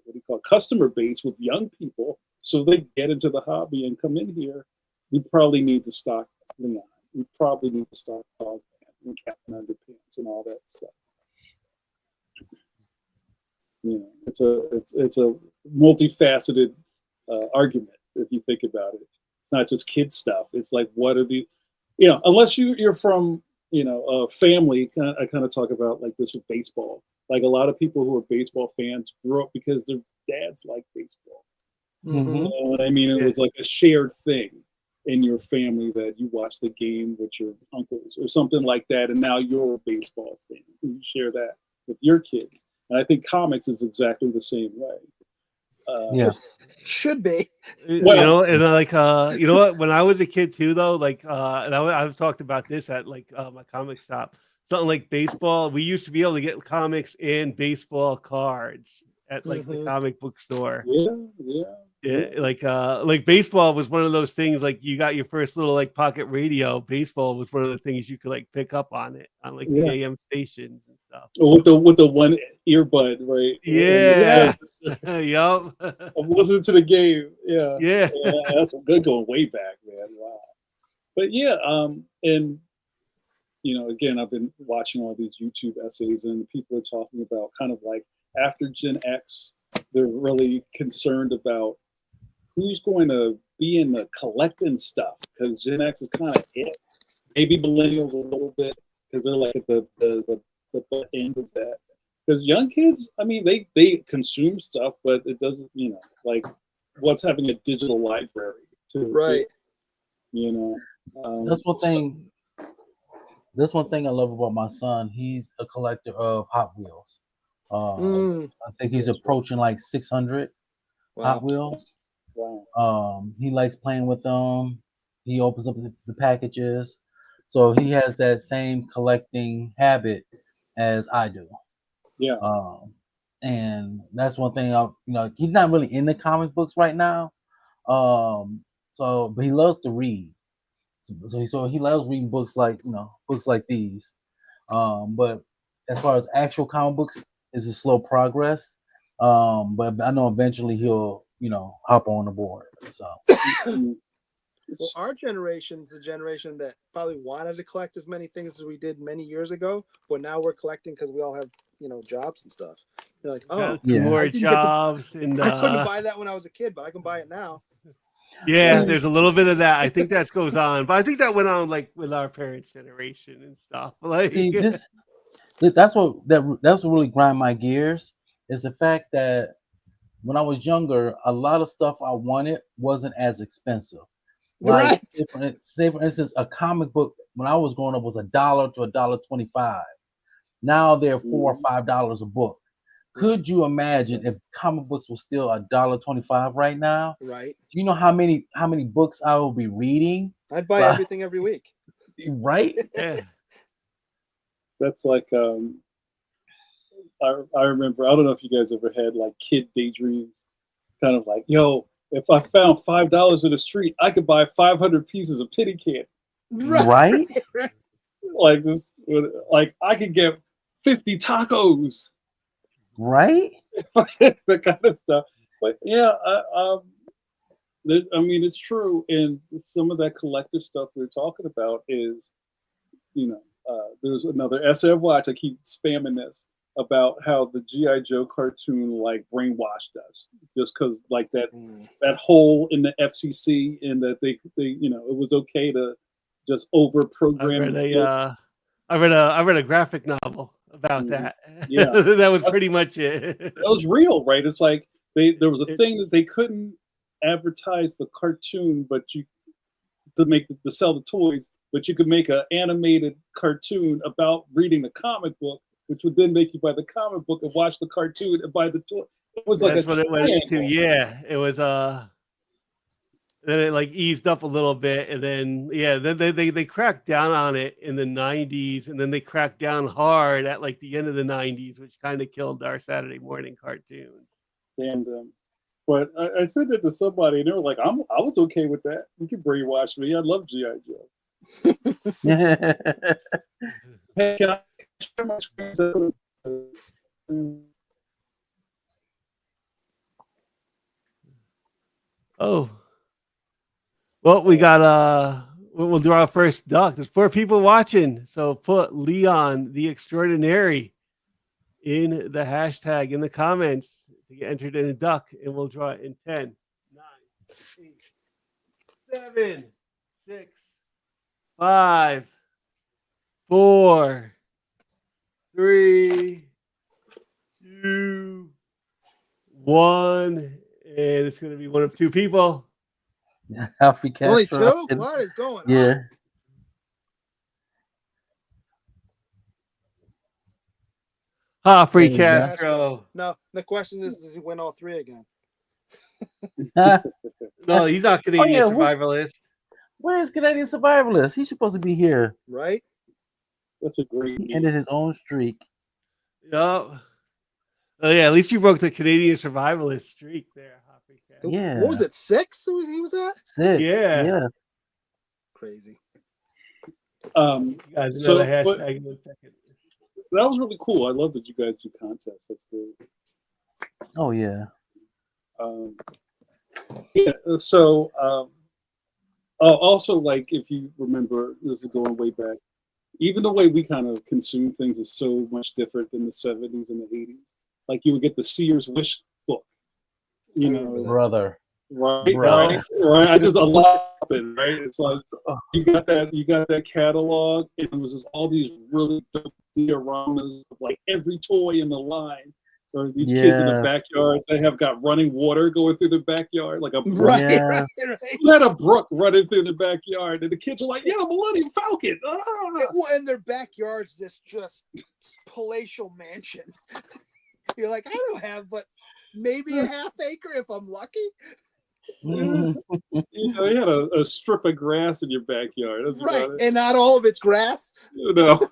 what do you call it, customer base with young people so they get into the hobby and come in here. We probably need to stock Leon. We probably need to stock Dogman and Captain Underpants and all that stuff. It's a multifaceted argument if you think about it. It's not just kid stuff. It's like, what are the, unless you're from, a family. I kind of talk about like this with baseball. Like a lot of people who are baseball fans grew up because their dads like baseball. Mhm. You know what I mean? It was like a shared thing in your family that you watch the game with your uncles or something like that, and now you're a baseball fan. And you share that with your kids. And I think comics is exactly the same way. Yeah. Should be. Well- and like what? When I was a kid too, though, like and I've talked about this at like my comic shop. Something like baseball, we used to be able to get comics and baseball cards at like the comic book store. Yeah. Like baseball was one of those things. Like you got your first little like pocket radio. Baseball was one of the things you could like pick up on it on like the AM stations and stuff. With the one earbud, right? Yeah. Yup. I'm listening to the game. Yeah. Yeah. That's good going way back, man. Wow. But yeah, and again, I've been watching all these YouTube essays, and people are talking about kind of like after Gen X, they're really concerned about who's going to be in the collecting stuff because Gen X is kind of it. Maybe millennials a little bit because they're like at the end of that. Because young kids, I mean, they consume stuff, but it doesn't, like what's having a digital library too. Right. That's one thing. That's one thing I love about my son. He's a collector of Hot Wheels. I think he's approaching like 600 Hot Wheels. Wow. He likes playing with them. He opens up the packages. So he has that same collecting habit as I do. Yeah. And that's one thing. He's not really into comic books right now. But he loves to read. So he loves reading books like these. But as far as actual comic books, it's a slow progress. But I know eventually he'll hop on the board. So. Well, our generation's the generation that probably wanted to collect as many things as we did many years ago, but now we're collecting because we all have jobs and stuff. You're like, oh, more jobs, and I couldn't buy that when I was a kid, but I can buy it now. Yeah, there's a little bit of that. I think that goes on, but I think that went on like with our parents' generation and stuff. Like, see, that's what really grind my gears is the fact that when I was younger, a lot of stuff I wanted wasn't as expensive. Like, say for instance, a comic book when I was growing up was $1 to $1.25. Now they're $4 or $5 a book. Could you imagine if comic books were still $1.25 right now? Right. Do you know how many books I will be reading? I'd buy everything every week. Right? Yeah. That's like I remember, I don't know if you guys ever had like kid daydreams, kind of like, yo, if I found $5 in the street, I could buy 500 pieces of penny candy. Right? Like this, like I could get 50 tacos, Right? that kind of stuff. But yeah, I mean, it's true, and some of that collective stuff we're talking about is, there's another essay I've watched. I keep spamming this about how the G.I. Joe cartoon like brainwashed us, just because like that hole in the FCC, and that they it was okay to just over program. I read a graphic novel about that. Yeah, that was pretty much it. That was real, right? It's like there was a thing that they couldn't advertise the cartoon, but to sell the toys, but you could make an animated cartoon about reading the comic book, which would then make you buy the comic book and watch the cartoon and buy the toy. It was like That's what it went into. Yeah, it was then it like eased up a little bit, and then they cracked down on it in the 90s, and then they cracked down hard at like the end of the 90s, which kind of killed our Saturday morning cartoons. And but I said that to somebody, and they were like, I was okay with that. You can brainwash me. I love G.I. Joe. Hey, can I share my screen? Oh. Well, we got we'll do our first duck. There's 4 people watching, so put Leon the Extraordinary in the hashtag in the comments to get entered in a duck, and we'll draw it in 10, 9, 8, 7, 6, 5, 4, 3, 2, 1, and it's going to be one of 2 people. Alfie Castro. Only 2? What is going on? Yeah. Free There you go. Castro. No, the question is, does he win all 3 again? No, he's not Canadian yeah, survivalist. Where is Canadian Survivalist? He's supposed to be here. Right? That's a great He ended his own streak. Yep. Oh yeah, at least you broke the Canadian survivalist streak there, Free Castro. Yeah. What was it, 6 he was at? 6. Yeah. Yeah. Crazy. You guys, So, another but- hashtag in a second. That was really cool. I love that you guys do contests. That's great. Oh yeah. Yeah. So, also, like, if you remember, this is going way back. Even the way we kind of consume things is so much different than the 70s and the 80s. Like, you would get the Sears Wish book, Brother. right. I just a lot of it, right? It's like you got that catalog, and it was just all these really dope dioramas of like every toy in the line. Or these kids in the backyard, they have got running water going through the backyard, like a brook. Right, Yeah. right. You had a brook running through the backyard, and the kids are like, "Yeah, Millennium Falcon!" Ah! In their backyards, this just palatial mansion. You're like, I don't have, but maybe a half acre if I'm lucky. You had a strip of grass in your backyard. That's Right, about it. and not all of it's grass. No.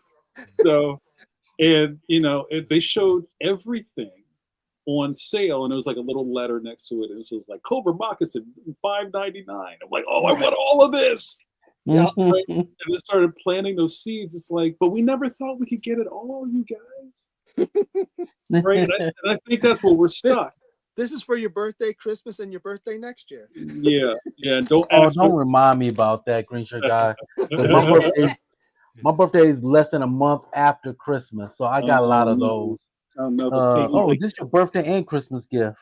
And they showed everything on sale, and there was like a little letter next to it, and it was like Cobra Moccasin $5.99. I'm like, oh, I want all of this. Yeah. Right? And they started planting those seeds. It's like, but we never thought we could get it all, you guys. Right? And I think that's where we're stuck. This is for your birthday, Christmas, and your birthday next year. Yeah. Don't remind me about that, Green Shirt Guy. 'Cause my birthday is less than a month after Christmas, so I got a lot of those. This is your birthday and Christmas gift.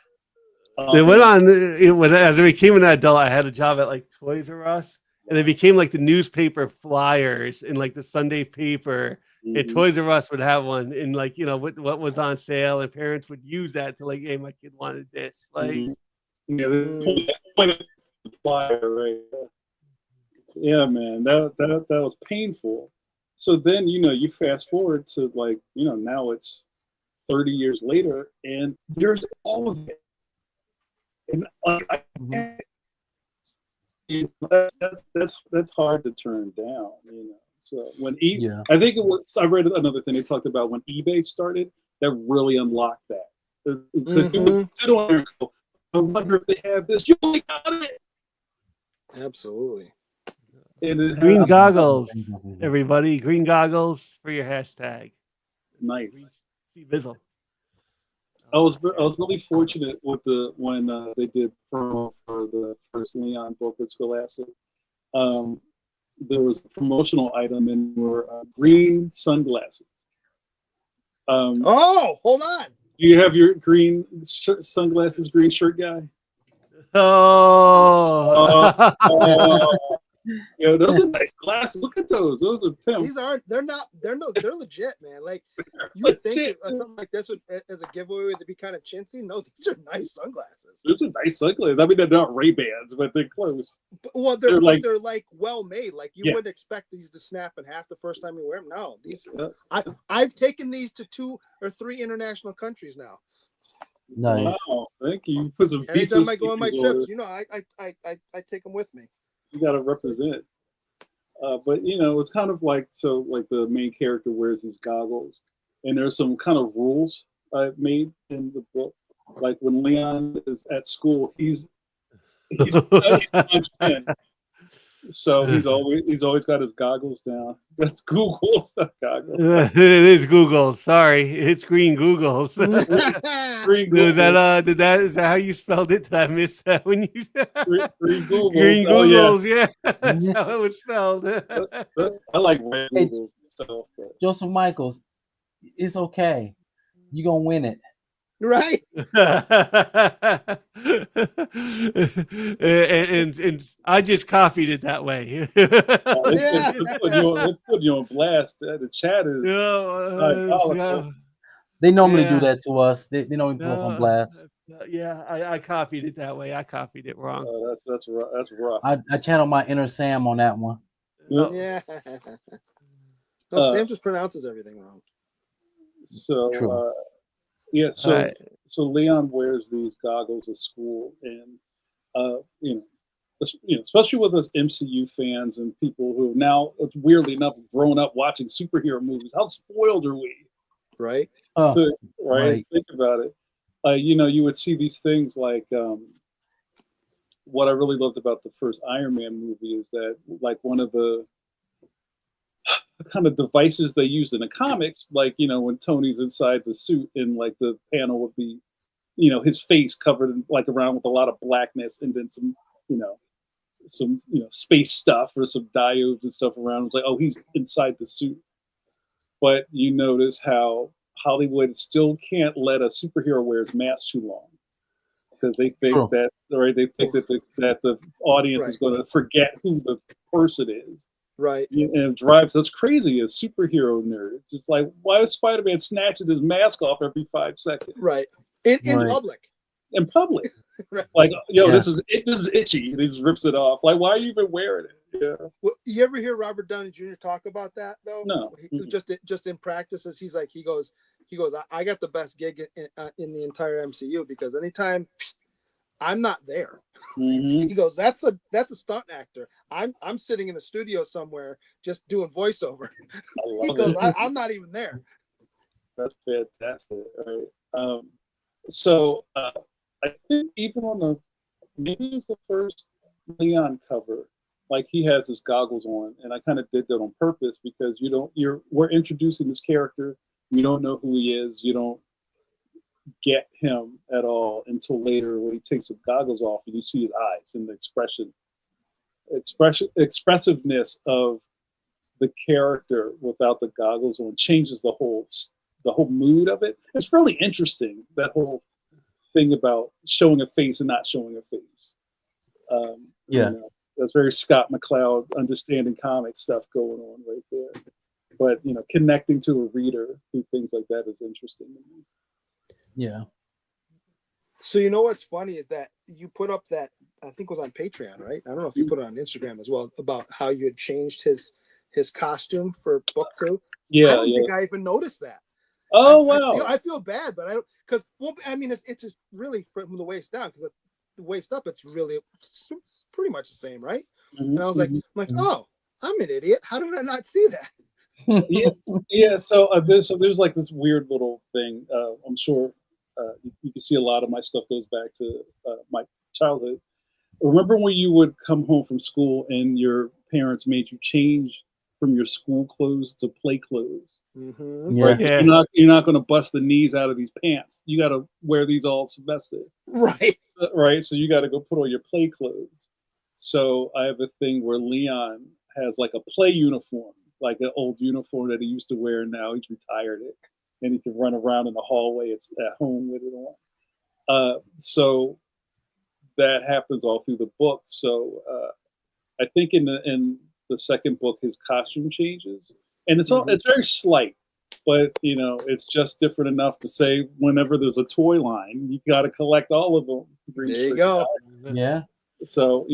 They went on as I became an adult. I had a job at like Toys R Us, and they became like the newspaper flyers in like the Sunday paper. And Toys R Us would have one, and like what was on sale, and parents would use that to like, hey, my kid wanted this. Like, flyer, right? Yeah, man, that was painful. So then you fast forward to like now it's 30 years later, and there's all of it. And like, that's hard to turn down, you know. So when I think it was, I read another thing they talked about when eBay started, that really unlocked that. I wonder if they have this. You only got it. Absolutely. And Green goggles, everybody. Green goggles for your hashtag. Nice. C-Bizzle. I was really fortunate with when they did promo for the first Leon book with Scholastic. There was a promotional item and were green sunglasses. Oh, hold on. Do you have your green sunglasses, green shirt guy? Oh. Yeah, those are nice glasses. Look at those. Those are pimp. They're legit, man. Like you would think something like this would, as a giveaway, would be kind of chintzy. No, these are nice sunglasses. Those are nice sunglasses. I mean, they're not Ray-Bans, but they're close. Well, they're like well made. Like you wouldn't expect these to snap in half the first time you wear them. No, these I've taken these to 2 or 3 international countries now. Nice. Wow, thank you. You put some anytime I go on my trips, you know, I take them with me. You got to represent. But you know, it's kind of like the main character wears these goggles, and there's some kind of rules I've made in the book. Like when Leon is at school, he's punched in. So he's always got his goggles down. That's Google stuff goggles. It is Google. Sorry, it's green Googles. Green Googles. Is that how you spelled it? Did I miss that when you green Googles? Green Googles, yeah. That's how it was spelled. I like red Googles. So, Joseph Michaels, it's okay. You're gonna win it. Right. and I just copied it that way. They put you on blast. The chat is they normally do that to us. They normally put us on blast. Yeah, I copied it that way. I copied it wrong. That's rough. I channel my inner Sam on that one. Yeah. No, Sam just pronounces everything wrong. So True. So Leon wears these goggles at school, and you know, especially with us MCU fans and people who now, it's weirdly enough, grown up watching superhero movies. How spoiled are we? Right. Right. Think about it. You know, you would see these things like what I really loved about the first Iron Man movie is that, like, one of the kind of devices they used in the comics, like, you know, when Tony's inside the suit and like the panel would be, you know, his face covered in, like, around with a lot of blackness, and then some space stuff or some diodes and stuff around. It's like, oh, he's inside the suit. But you notice how Hollywood still can't let a superhero wear his mask too long, because they think that the audience is going to forget who the person is. Right. And it drives us crazy as superhero nerds. It's like, why is Spider-Man snatching his mask off every 5 seconds? Right. In public. In public. Right. Like, this is itchy. And he just rips it off. Like, why are you even wearing it? Yeah. Well, you ever hear Robert Downey Jr. talk about that though? No. Just in practices, he goes, I got the best gig in the entire MCU, because anytime I'm not there. Mm-hmm. He goes, that's a stunt actor. I'm sitting in a studio somewhere just doing voiceover. He goes, I'm not even there. That's fantastic. Right. So I think even on maybe it was the first Leon cover, like, he has his goggles on, and I kind of did that on purpose, because we're introducing this character. You don't know who he is. You don't get him at all until later, when he takes the goggles off and you see his eyes and the expressiveness of the character without the goggles on changes the whole mood of it. It's really interesting, that whole thing about showing a face and not showing a face. You know, that's very Scott McCloud understanding comic stuff going on right there. But, you know, connecting to a reader through things like that is interesting to me. Yeah. So, you know what's funny is that you put up that, I think it was on Patreon, right? I don't know if you put it on Instagram as well, about how you had changed his costume for book 2. Yeah, I don't think I even noticed that. Oh wow! I feel bad, but I don't, because I mean it's just really from the waist down, because the waist up it's pretty much the same, right? And I was like, oh, I'm an idiot. How did I not see that? Yeah. So there's like this weird little thing. I'm sure you can see a lot of my stuff goes back to my childhood. Remember when you would come home from school and your parents made you change from your school clothes to play clothes? Mm-hmm. Yeah. Right? Yeah. You're not going to bust the knees out of these pants. You got to wear these all semester. Right. Right. So you got to go put on your play clothes. So I have a thing where Leon has like a play uniform, like an old uniform that he used to wear. And now he's retired it, and he can run around in the hallway. It's at home with it on. So that happens all through the book. So I think in the second book, his costume changes, and it's very slight, but it's just different enough to say whenever there's a toy line, you got to collect all of them. There you go. Yeah. So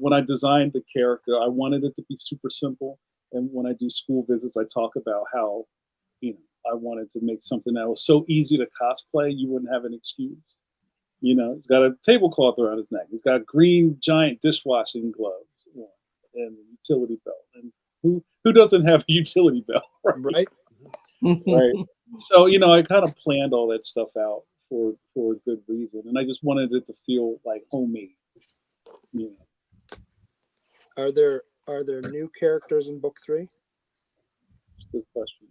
when I designed the character, I wanted it to be super simple, and when I do school visits, I talk about how I wanted to make something that was so easy to cosplay, you wouldn't have an excuse. He's got a tablecloth around his neck. He's got green giant dishwashing gloves and a utility belt. And who doesn't have a utility belt, right? Right. So I kind of planned all that stuff out for a good reason, and I just wanted it to feel like homemade. Are there new characters in book 3? Good question.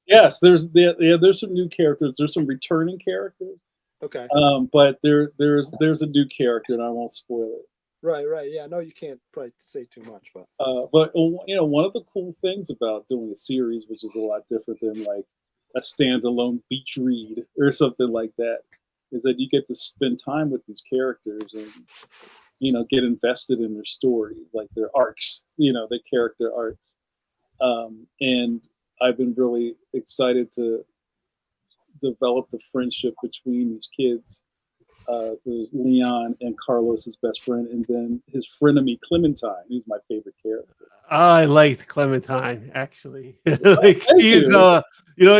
Yes. There's some new characters. There's some returning characters. Okay. But there's a new character, and I won't spoil it. Right. Yeah. No, you can't probably say too much, but. But one of the cool things about doing a series, which is a lot different than like a standalone beach read or something like that, is that you get to spend time with these characters and get invested in their stories, like their arcs, their character arcs. And I've been really excited to develop the friendship between these kids. There's Leon and Carlos's best friend, and then his frenemy Clementine, who's my favorite character. I liked Clementine actually. Like she's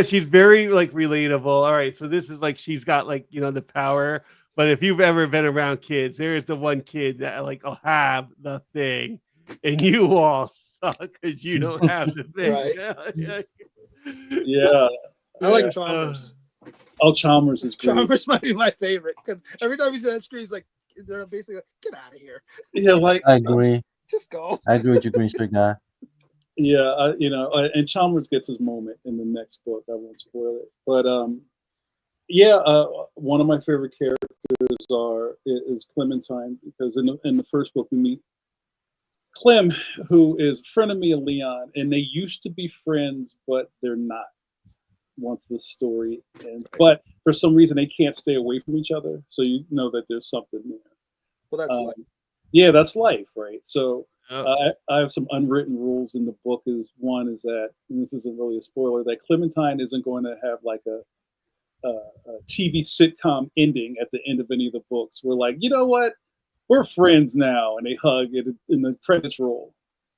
she's very like relatable. All right, so this is like she's got like the power. But if you've ever been around kids, there's the one kid that like will have the thing, and you all suck because you don't have the thing. Right. Yeah. I like Chalmers. Chalmers is great. Chalmers might be my favorite because every time he's on the screen, he's like, they're basically like, get out of here. Yeah, like I agree. Just go. I agree with you, Green Street guy. Yeah, and Chalmers gets his moment in the next book. I won't spoil it, but one of my favorite characters is Clementine, because in the first book we meet Clem, who is frenemy of Leon, and they used to be friends, but they're not. Once the story ends, but for some reason they can't stay away from each other, so you know that there's something there. Well, that's life. Yeah, that's life, right? So I have some unwritten rules in the book. One is that, and this isn't really a spoiler, that Clementine isn't going to have like a TV sitcom ending at the end of any of the books. We're like, you know what? We're friends now, and they hug in the credits roll.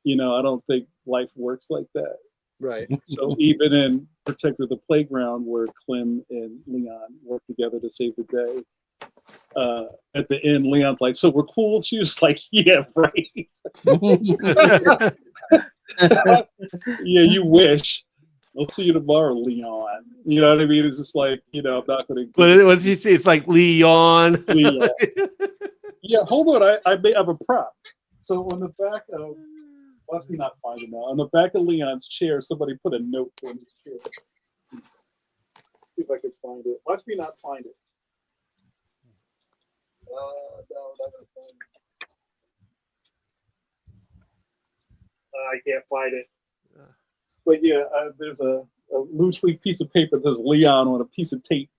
I don't think life works like that. Right. So even in Protector of the Playground, where Clem and Leon work together to save the day, at the end, Leon's like, "So we're cool." She was like, "Yeah, right." Yeah, you wish. I'll see you tomorrow, Leon. You know what I mean? It's just like, I'm not going to. What did you say? It's like Leon. Leon. Yeah, hold on. I have a prop. So on the back of. Watch me not find it now. On the back of Leon's chair, somebody put a note on his chair. See if I can find it. Watch me not find it. No, I'm not gonna find it. I can't find it. But yeah, there's a loose leaf piece of paper that says Leon on a piece of tape.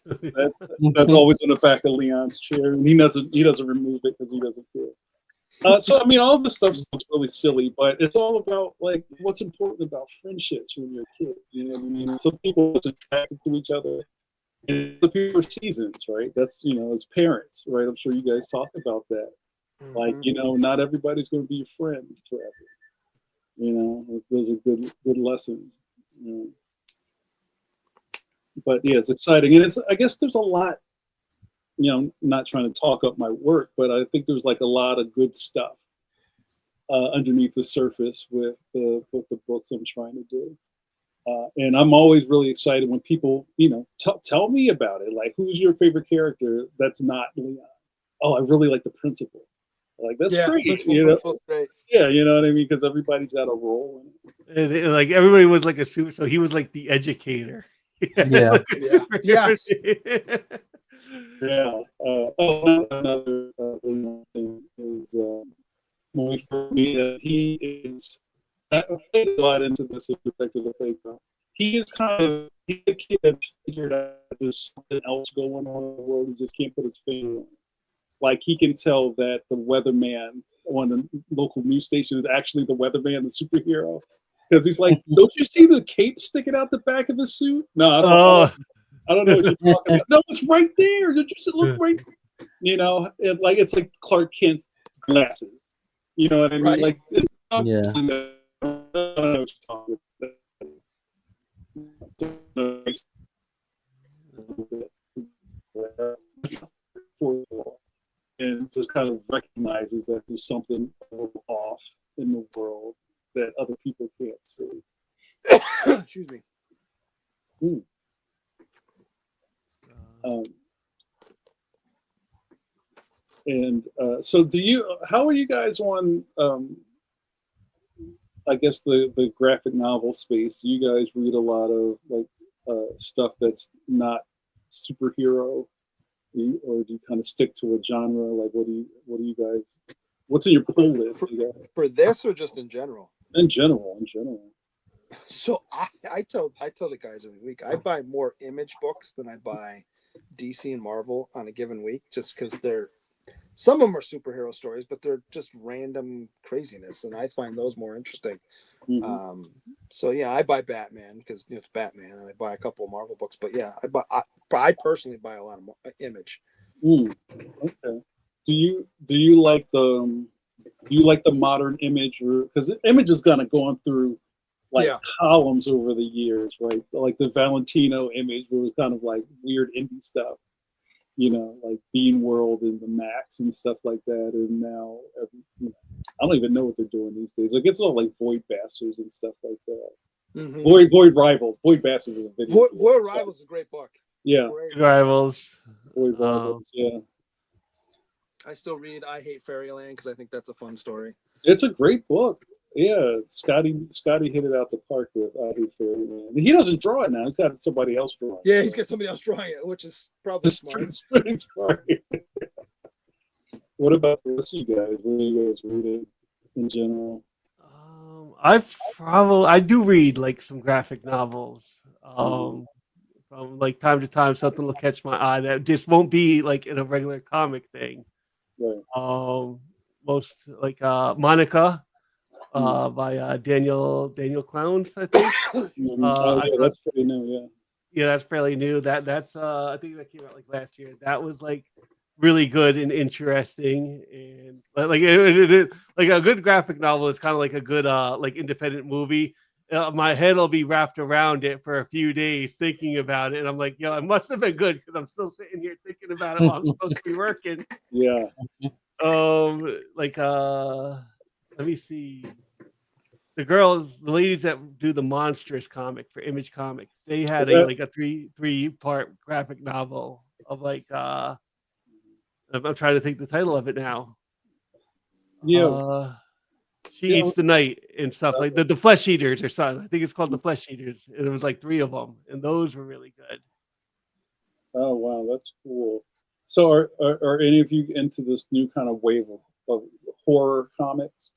That's always on the back of Leon's chair, and he doesn't remove it because he doesn't care. So I mean, all this stuff sounds really silly, but it's all about like what's important about friendships when you're a kid. You know what I mean? Some people are attracted to each other, and the people are seasons, right? That's as parents, right? I'm sure you guys talk about that. Mm-hmm. Like not everybody's going to be your friend forever. Those are good lessons. But yeah, it's exciting, and I guess there's a lot. Not trying to talk up my work, but I think there's like a lot of good stuff underneath the surface with the books I'm trying to do. And I'm always really excited when people, tell me about it. Like, who's your favorite character that's not Leon? Oh, I really like the principal. Like, that's great. Great. Yeah, you know what I mean? Because everybody's got a role in it. And, like everybody was like a super, so he was like the educator. Yeah. Like a Yeah. superhero. Yes. Yeah. Another thing is when we first meet, he is. I played a lot into this in Detective Playground. He is he's a kid that figured out there's something else going on in the world. He just can't put his finger on it. Like, he can tell that the weatherman on the local news station is actually the weatherman, the superhero. Because he's like, don't you see the cape sticking out the back of his suit? No, I don't know what you're talking about. No, it's right there. Did you look right? It's like Clark Kent's glasses. You know what I mean? Right. Like, it's Yeah. I don't know what you're talking about. And just kind of recognizes that there's something a little off in the world that other people can't see. Excuse me. So how are you guys on, I guess, the graphic novel space? Do you guys read a lot of stuff that's not superhero, or do you kind of stick to a genre? Like, what do you guys, what's in your pull list? For this, or just in general? In general. So I tell the guys every week, I buy more Image books than I buy DC and Marvel on a given week, just because some of them are superhero stories, but they're just random craziness, and I find those more interesting. Mm-hmm. So yeah, I buy Batman because it's Batman, and I buy a couple of Marvel books. But yeah, I personally buy a lot of Image. Okay. Do you like the modern Image? Because Image has kind of gone through columns over the years, right? Like the Valentino Image, where it was kind of like weird indie stuff, like Bean World and the Max and stuff like that. And now, I don't even know what they're doing these days. Like, it's all like Void Bastards and stuff like that. Mm-hmm. Void Rivals. Void Bastards is a video. Void Rivals is a great book. Yeah. Void Rivals. Void Rivals. Yeah. I still read I Hate Fairyland because I think that's a fun story. It's a great book. Yeah, Scotty hit it out the park with I Hate Fairyland. He doesn't draw it now. He's got somebody else drawing it. Yeah, he's got somebody else drawing it, which is probably smart. It's pretty smart. What about the rest of you guys? What are you guys reading in general? I do read like some graphic novels. From like time to time, something will catch my eye that just won't be like in a regular comic thing. Right. Most like Monica. By Daniel Clowns, I think. That's pretty new. Yeah. Yeah, that's fairly new. That's I think that came out like last year. That was like really good and interesting, and like like a good graphic novel is kind of like a good like independent movie. My head will be wrapped around it for a few days thinking about it, and I'm like, yo, it must have been good because I'm still sitting here thinking about it while I'm supposed to be working. Yeah. Let me see. The ladies that do the Monstrous comic for Image Comics, they had a three-part graphic novel of like I'm trying to think the title of it now. Yeah. She Eats the Night and stuff like the Flesh Eaters or something. I think it's called the Flesh Eaters, and it was like 3 of them, and those were really good. Oh wow, that's cool. So are any of you into this new kind of wave of horror comics?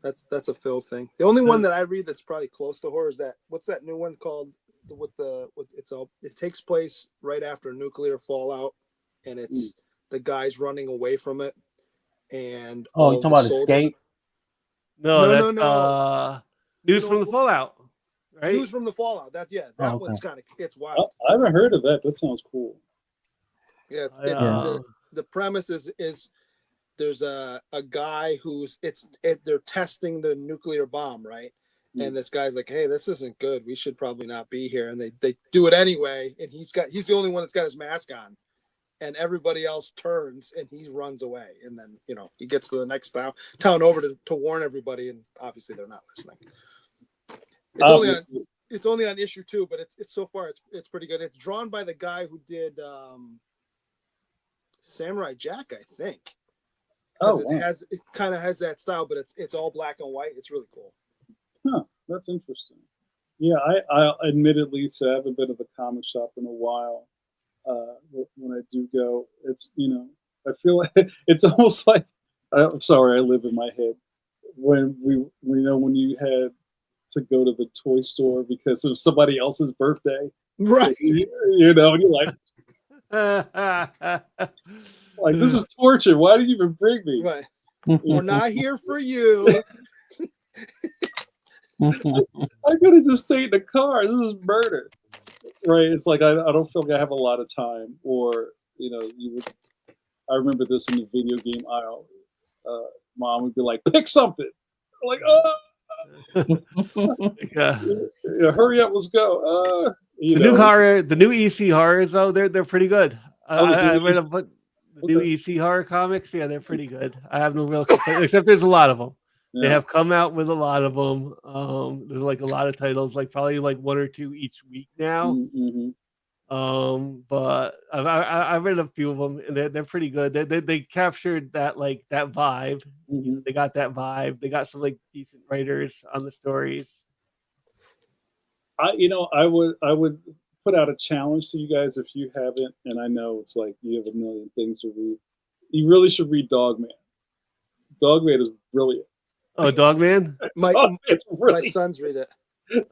That's a Phil thing. The only one that I read that's probably close to horror is what's that new one called? It takes place right after nuclear fallout, and it's the guys running away from it. And you're talking about Escape? No. News from the Fallout, right? News from the Fallout. One's kind of it's wild. I haven't heard of that. That sounds cool. Yeah, the premise is there's a guy they're testing the nuclear bomb, right? And this guy's like, hey, this isn't good. We should probably not be here. And they do it anyway. And he's the only one that's got his mask on. And everybody else turns and he runs away. And then, he gets to the next town over to warn everybody. And obviously they're not listening. It's only on issue 2, but it's so far it's pretty good. It's drawn by the guy who did Samurai Jack, I think. Oh, it kind of has that style, but it's all black and white. It's really cool. Huh, that's interesting. Yeah, I admittedly say I haven't been to the comic shop in a while. When I do go, it's I feel like it's almost like I'm sorry, I live in my head. When when you had to go to the toy store because of somebody else's birthday, right? And you're like, like this is torture. Why did you even bring me? Right. We're not here for you. I could have just stayed in the car. This is murder, right? It's like I don't feel like I have a lot of time, or I remember this in the video game aisle. Mom would be like, "Pick something." I'm like, hurry up, let's go. The new EC horrors though, they're pretty good. I read the new EC horror comics. Yeah, they're pretty good. I have no real complaint, except there's a lot of them. Yeah. They have come out with a lot of them. There's like a lot of titles, like probably like 1 or 2 each week now. Mm-hmm. But I read a few of them, and they're pretty good. They captured that vibe. Mm-hmm. They got that vibe. They got some like decent writers on the stories. I would put out a challenge to you guys if you haven't, and I know it's like you have a million things to read. You really should read Dogman. Dogman is brilliant. Oh, Dogman! My sons read it.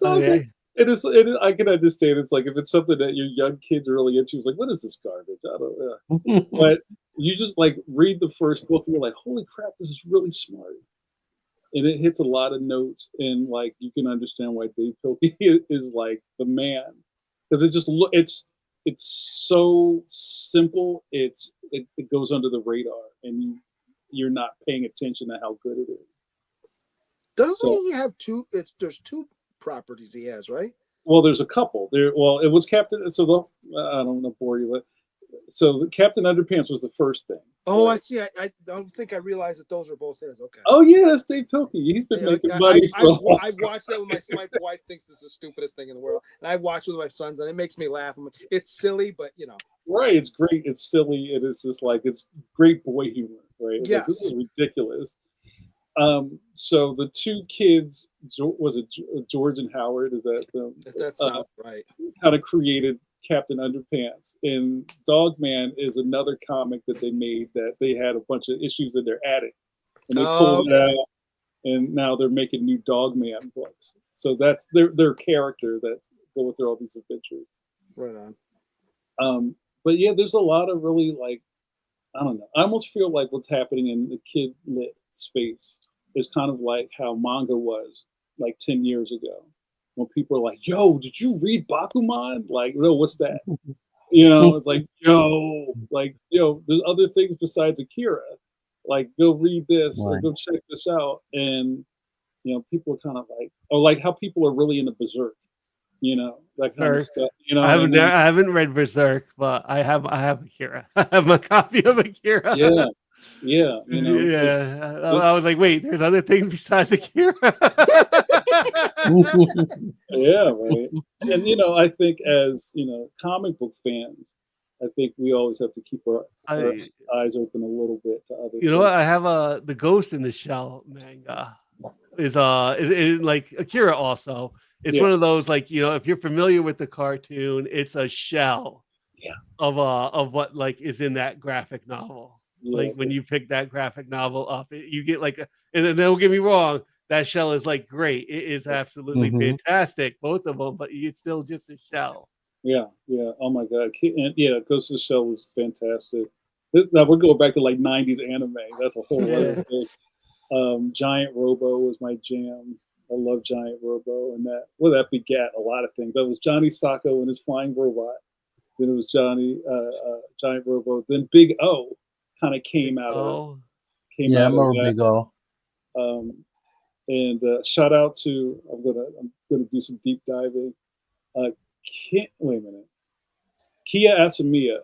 Okay. It is. I can understand. It's like if it's something that your young kids are really into, it's like, what is this garbage? I don't know. But you just like read the first book and you're like, holy crap, this is really smart. And it hits a lot of notes, and like you can understand why Dave Pilkey is like the man, because it's so simple. It goes under the radar, and you're not paying attention to how good it is. Doesn't he have 2? There's 2 properties he has, right? Well, there's a couple. It was Captain. So I don't want to bore you, but so the Captain Underpants was the first thing. Oh, I see. I don't think I realized that those are both his. Okay. Oh yeah, that's Dave Pilkey. He's been making money. I've watched that with my wife. Thinks this is the stupidest thing in the world, and I watched it with my sons, and it makes me laugh. It's silly, but Right, it's great. It's silly. It is just like it's great boy humor. Right. Yes. Like, this is ridiculous. So the 2 kids, was it George and Howard? Is that them? That sounds right. Kind of created Captain Underpants, and Dogman is another comic that they made that they had a bunch of issues in their attic, and they pulled it out, and now they're making new Dogman books. So that's their character that's going through all these adventures. Right on. But yeah, there's a lot of really like, I don't know. I almost feel like what's happening in the kid lit space is kind of like how manga was like 10 years ago, when people are like, yo, did you read Bakuman? Like, no, what's that? It's like, there's other things besides Akira. Like, go read this or go check this out. And, people are kind of like, like how people are really into Berserk, that kind of stuff. I haven't read Berserk, but I have Akira. I have my copy of Akira. Yeah. I was like, wait, there's other things besides Akira. Yeah, right. And I think as comic book fans, I think we always have to keep our eyes open a little bit to other. You know what? I have the Ghost in the Shell manga. Is like Akira also. It's one of those like if you're familiar with the cartoon, it's a shell of what like is in that graphic novel. Like when you pick that graphic novel up, you get like and then don't get me wrong, that shell is like great. It is absolutely fantastic, both of them, but it's still just a shell. Yeah. Oh my god. And Ghost of the Shell was fantastic. Now we're going back to like 90s anime. That's a whole other thing. Giant Robo was my jam. I love Giant Robo, and that begat a lot of things. That was Johnny Sacco and his flying robot. Then it was Giant Robo. Then Big O kind of came out of. I remember Big O. And shout out to I'm gonna do some deep diving. Wait a minute, Kia Asamiya,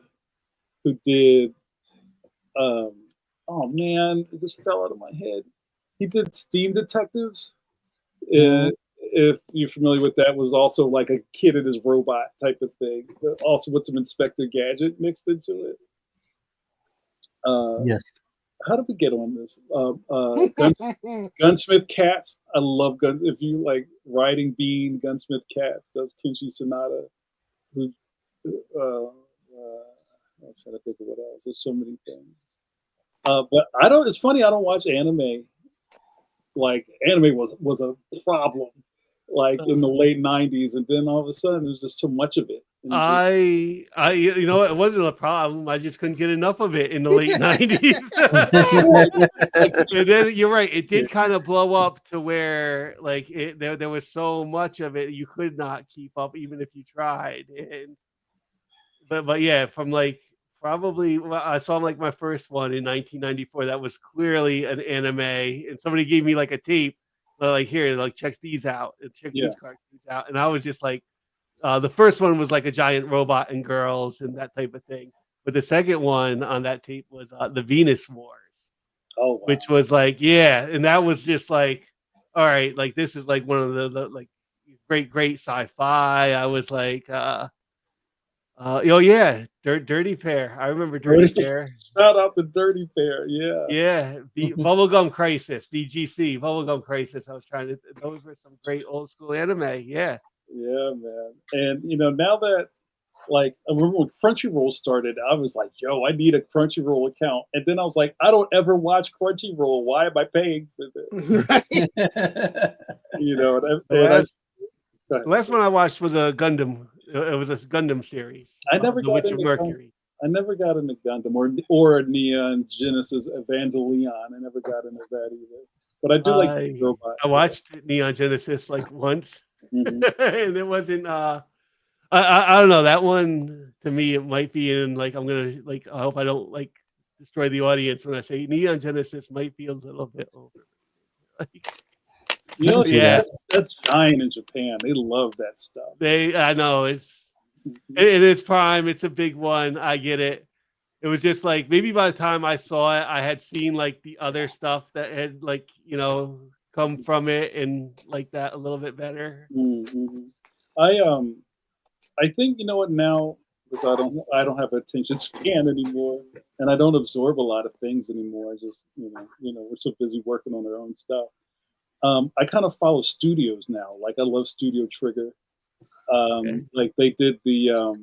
who did oh man, it just fell out of my head. He did Steam Detectives. If you're familiar with that, was also like a kid and his robot type of thing. Also with some Inspector Gadget mixed into it. Yes. How did we get on this? Gunsmith Cats. I love guns. If you like Riding Bean, Gunsmith Cats. That's Kenshi Sonata. Who? I'm trying to think of what else. There's so many things. But I don't. It's funny. I don't watch anime. Like anime was a problem, like in the late '90s, and then all of a sudden there's just too much of it. You know, it wasn't a problem. I just couldn't get enough of it in the late '90s. And then you're right; it did kind of blow up to where, like, there was so much of it you could not keep up, even if you tried. But yeah, from like probably I saw like my first one in 1994. That was clearly an anime, and somebody gave me like a tape, like here, like check these out, and check these cartoons out, and I was just like. The first one was like a giant robot and girls and that type of thing. But the second one on that tape was the Venus Wars. Oh, wow. Which was like, yeah. And that was just like, all right, like this is like one of the like great sci-fi. I was like, oh yeah, Dirty Pair. I remember Dirty Pair. Shout out to Dirty Pair, yeah. Yeah, Bubblegum Crisis, BGC, Bubblegum Crisis. I was trying to, those were some great old school anime, yeah. Yeah, man. And you know, now that like I remember when Crunchyroll started, I was like, yo, I need a Crunchyroll account. And then I was like, I don't ever watch Crunchyroll. Why am I paying for this? You know, the last one I watched was a Gundam. It was a Gundam series. I never The got Witch of into Mercury. I never got into Gundam or Neon Genesis Evangelion. I never got into that either. But I do like robots. I watched Neon Genesis like once. Mm-hmm. And it wasn't I don't know, that one to me it might be in like I'm gonna like I hope I don't like destroy the audience when I say Neon Genesis might be a little bit over. You know, yeah, that's giant in Japan. They love that stuff. I know it's in its prime. It's a big one. I get it. It was just like maybe by the time I saw it, I had seen like the other stuff that had like come from it and like that a little bit better. Mm-hmm. I think you know what now because I don't have attention span anymore and I don't absorb a lot of things anymore. I just you know we're so busy working on our own stuff. I kind of follow studios now. Like I love Studio Trigger. Like they did the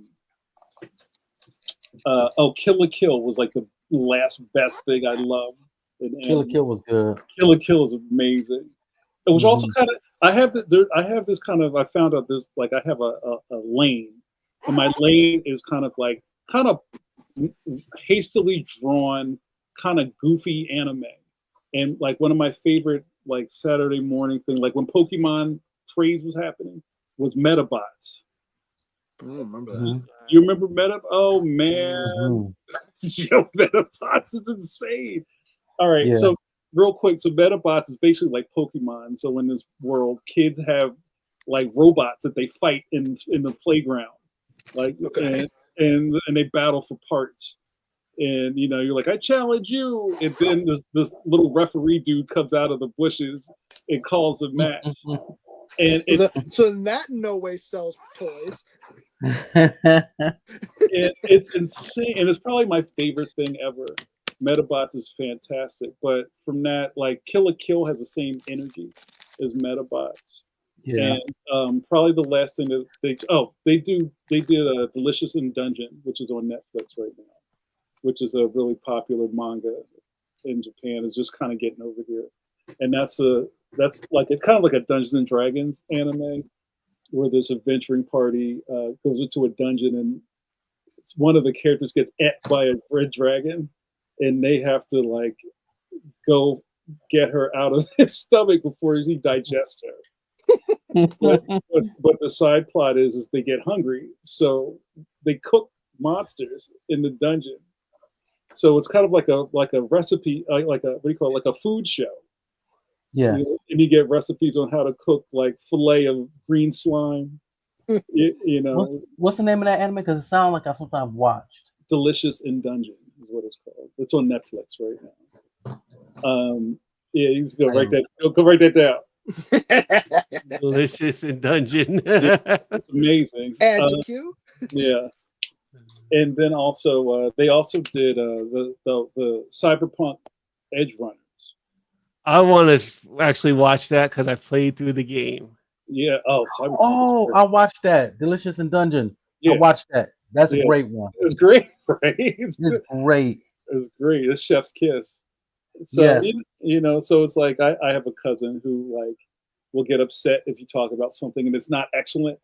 Kill la Kill was like the last best thing I loved. Kill la Kill was good. Kill la Kill is amazing. It was also kind of I have this kind of I found out this like I have a lane, and my lane is kind of hastily drawn, kind of goofy anime, and like one of my favorite like Saturday morning thing, like when Pokemon craze was happening, was Metabots. I don't remember that. You remember Metabots? Oh man, yo, Metabots is insane. All right, so real quick, so Metabots is basically like Pokemon. So in this world, kids have like robots that they fight in the playground, like and they battle for parts. And you're like, I challenge you, and then this little referee dude comes out of the bushes and calls a match. And so that in no way sells toys. It's insane, and it's probably my favorite thing ever. Metabots is fantastic, but from that, like Kill la Kill has the same energy as Metabots. Yeah. And probably the last thing that they did a Delicious in Dungeon, which is on Netflix right now, which is a really popular manga in Japan. Is just kind of getting over here, and that's like it's kind of like a Dungeons and Dragons anime, where this adventuring party goes into a dungeon and one of the characters gets ate by a red dragon, and they have to like go get her out of his stomach before he digests her. but the side plot is they get hungry, so they cook monsters in the dungeon. So it's kind of like a recipe, like a what do you call it, like a food show. Yeah. And you get recipes on how to cook like fillet of green slime. You know, What's the name of that anime? Because it sounds like I sometimes watched. Delicious in Dungeon is what it's called. It's on Netflix right now. Yeah, you just go write that down. Delicious in Dungeon. It's amazing. Add to queue. Yeah. And then also they also did the Cyberpunk Edge Runners. I want to actually watch that because I played through the game. Yeah. Oh, Cyberpunk. Oh, I watched that. Delicious in Dungeon. Yeah. I watched that. That's Yeah. a great one. It's great, right? It's great. It's great. It's chef's kiss. So Yes. you know, so it's like I have a cousin who like will get upset if you talk about something and it's not excellent.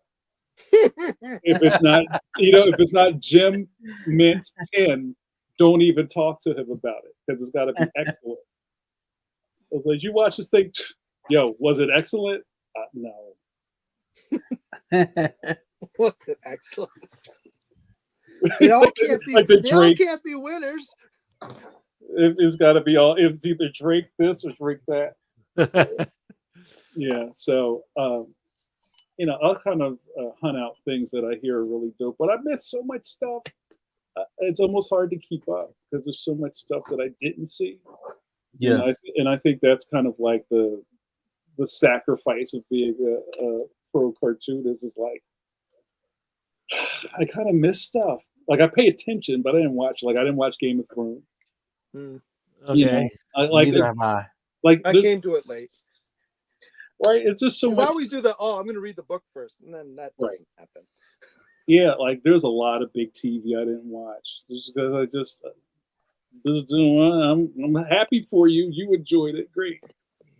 If it's not, if it's not Jim Mint 10, don't even talk to him about it because it's got to be excellent. I was like, you watch this thing? Yo, was it excellent? No. Was it excellent? They all can't be. Like the they all Drake. can't be winners. It's got to be all. It's either Drake this or Drake that. Yeah. So, I'll kind of hunt out things that I hear are really dope, but I miss so much stuff. It's almost hard to keep up because there's so much stuff that I didn't see. Yeah. And I think that's kind of like the sacrifice of being a pro cartoonist is like I kind of miss stuff. Like I pay attention, but I didn't watch. Like I didn't watch Game of Thrones. Okay. Neither have I. Like I came to it late. Right, it's just so I much. always do the. Oh, I'm going to read the book first, and then that doesn't happen. Yeah, like there's a lot of big TV I didn't watch just because I just I'm happy for you. You enjoyed it, great.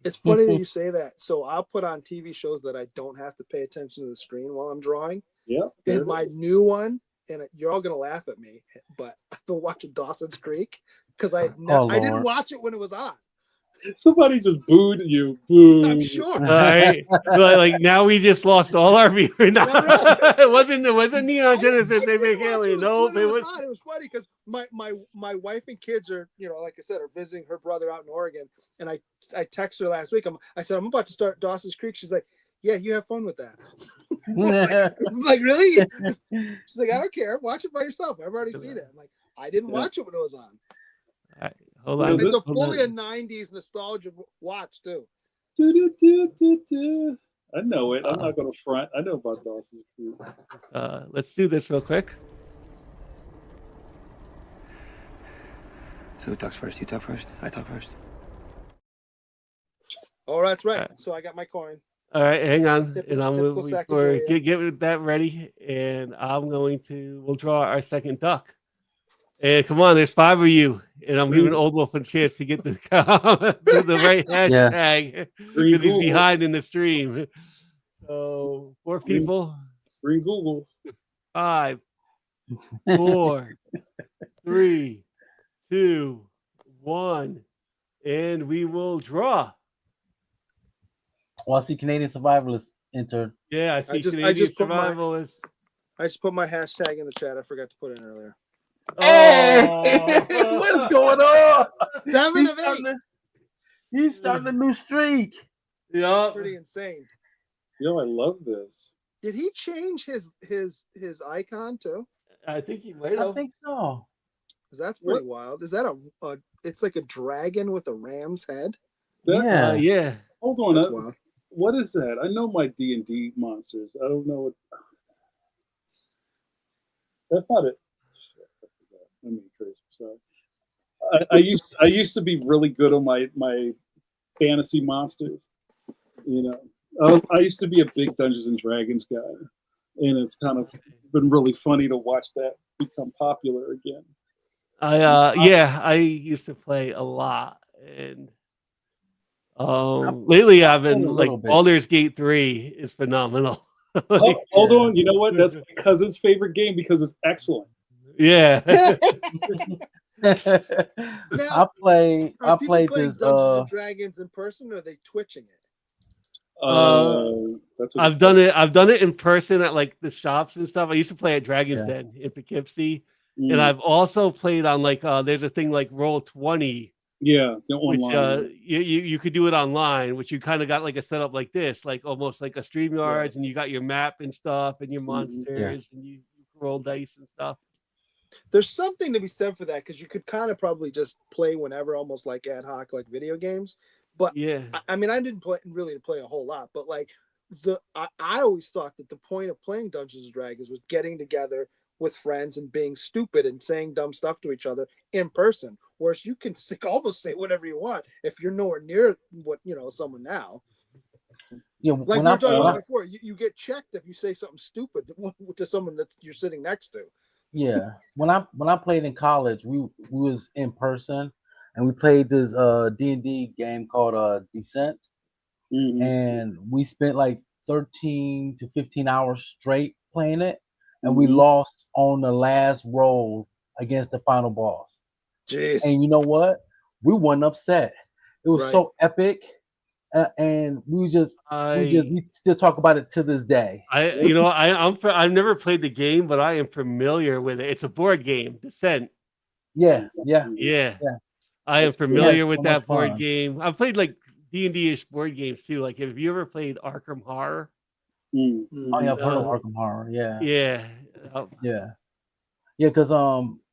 It's funny that you say that. So I'll put on TV shows that I don't have to pay attention to the screen while I'm drawing. Yeah. And my new one, and you're all gonna laugh at me, but I've been watching Dawson's Creek because I didn't watch it when it was on. Somebody just booed you. Boo. I'm sure. All right. Like now we just lost all our viewers. It wasn't Neon Genesis. They make alien. No, it was on. It was funny because my wife and kids are, like I said, are visiting her brother out in Oregon, and I texted her last week. I said I'm about to start Dawson's Creek. She's like, yeah, you have fun with that. I'm like, really? She's like, I don't care. Watch it by yourself. I've already seen it. I'm like, I didn't watch it when it was on. All right, hold on. It's a fully a 90s nostalgia watch, too. I know it. I'm not going to front. I know about Dawson's Creek. Let's do this real quick. So who talks first? You talk first? I talk first? Oh, that's right. Right. So I got my coin. All right, hang on. And I'm Typical going Sacagawea. to get that ready. And we'll draw our second duck. And come on, there's 5 of you. And I'm giving Old Wolf a chance to get the right hashtag because he's behind in the stream. So 4 people. Free Google. 5, 4, 3, 2, 1. And we will draw. Well, I see Canadian Survivalists entered. Yeah, I see I Canadian just put Survivalist. I just put my hashtag in the chat. I forgot to put it in earlier. Hey! Oh. What is going on? 7 of 8. He's starting a new streak. Yeah. Pretty insane. I love this. Did he change his icon too? I think he might I have. think so. 'Cause that's pretty wild. Is that a? It's like a dragon with a ram's head. Yeah. Yeah. Hold on. That's wild. What is that? I know my D&D monsters. I don't know what. That's not it. Let me trace myself. I used to be really good on my fantasy monsters. I used to be a big Dungeons and Dragons guy, and it's kind of been really funny to watch that become popular again. I used to play a lot, and lately I've been like Baldur's Gate 3 is phenomenal. Hold on, you know what? That's my cousin's favorite game because it's excellent. Yeah. I played this Dungeons and Dragons in person, or are they twitching it? That's what I've done it in person at like the shops and stuff. I used to play at Dragon's Den in Poughkeepsie. And I've also played on like there's a thing like Roll20 Yeah, the which online. you could do it online, which you kind of got like a setup like this, like almost like a StreamYards, and you got your map and stuff, and your monsters, and you roll dice and stuff. There's something to be said for that because you could kind of probably just play whenever, almost like ad hoc, like video games. But Yeah, I mean, I didn't really play a whole lot, but like I always thought that the point of playing Dungeons and Dragons was getting together with friends and being stupid and saying dumb stuff to each other in person. Whereas you can almost say whatever you want if you're nowhere near what someone now. Yeah, Like we were talking about before, you get checked if you say something stupid to someone that you're sitting next to. yeah. When I played in college, we was in person, and we played this D&D game called Descent, and we spent like 13 to 15 hours straight playing it, and we lost on the last roll against the final boss. Jeez. And you know what? We weren't upset. It was so epic, and we still talk about it to this day. I've never played the game, but I am familiar with it. It's a board game, Descent. Yeah. I am familiar with so that much board fun. game. I've played like D&D-ish board games too. Like, have you ever played Arkham Horror? Oh yeah, I've heard of Arkham Horror. Yeah. Because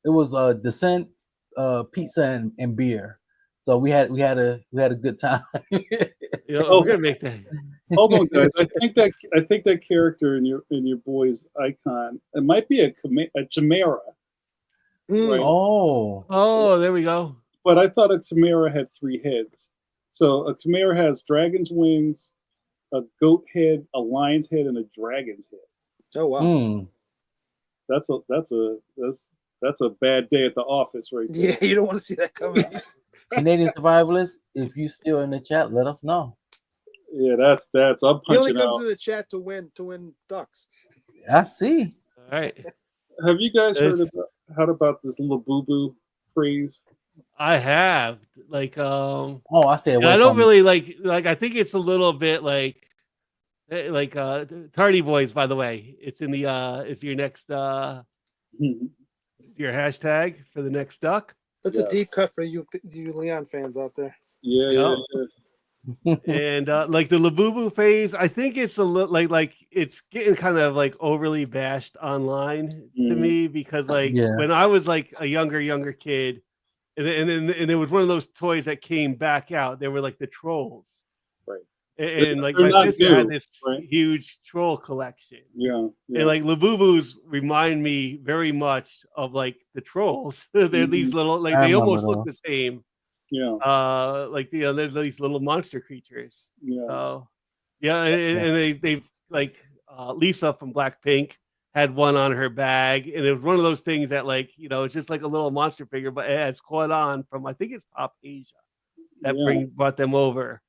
it was Descent, pizza and beer. So we had a good time. We're gonna make that. Hold on, guys. I think that character in your boy's icon, it might be a Chimera. Right? Oh, there we go. But I thought a Chimera had 3 heads. So a Chimera has dragon's wings, a goat head, a lion's head, and a dragon's head. Oh wow. That's a bad day at the office, right there. Yeah, you don't want to see that coming. Canadian survivalists, if you still in the chat, let us know. Yeah, that's I'm punching out. He only comes to the chat to win ducks. I see. All right. Have you guys heard about this little boo-boo phrase? I have. Like I say I don't really like I think it's a little bit like Tardy Boys, by the way. It's in the it's your next your hashtag for the next duck. That's a deep cut for you Leon fans out there. Yeah. And like the Labubu phase, I think it's a little like it's getting kind of like overly bashed online to me because when I was like a younger kid, and it was one of those toys that came back out. They were like the trolls, right? And like my sister had this huge troll collection. Yeah. And like Labubus remind me very much of like the trolls. They're these little they almost look the same. Yeah. Like there's these little monster creatures. Yeah. And they've like Lisa from Blackpink had one on her bag, and it was one of those things that it's just like a little monster figure, but it has caught on from I think it's Pop Asia that brought them over.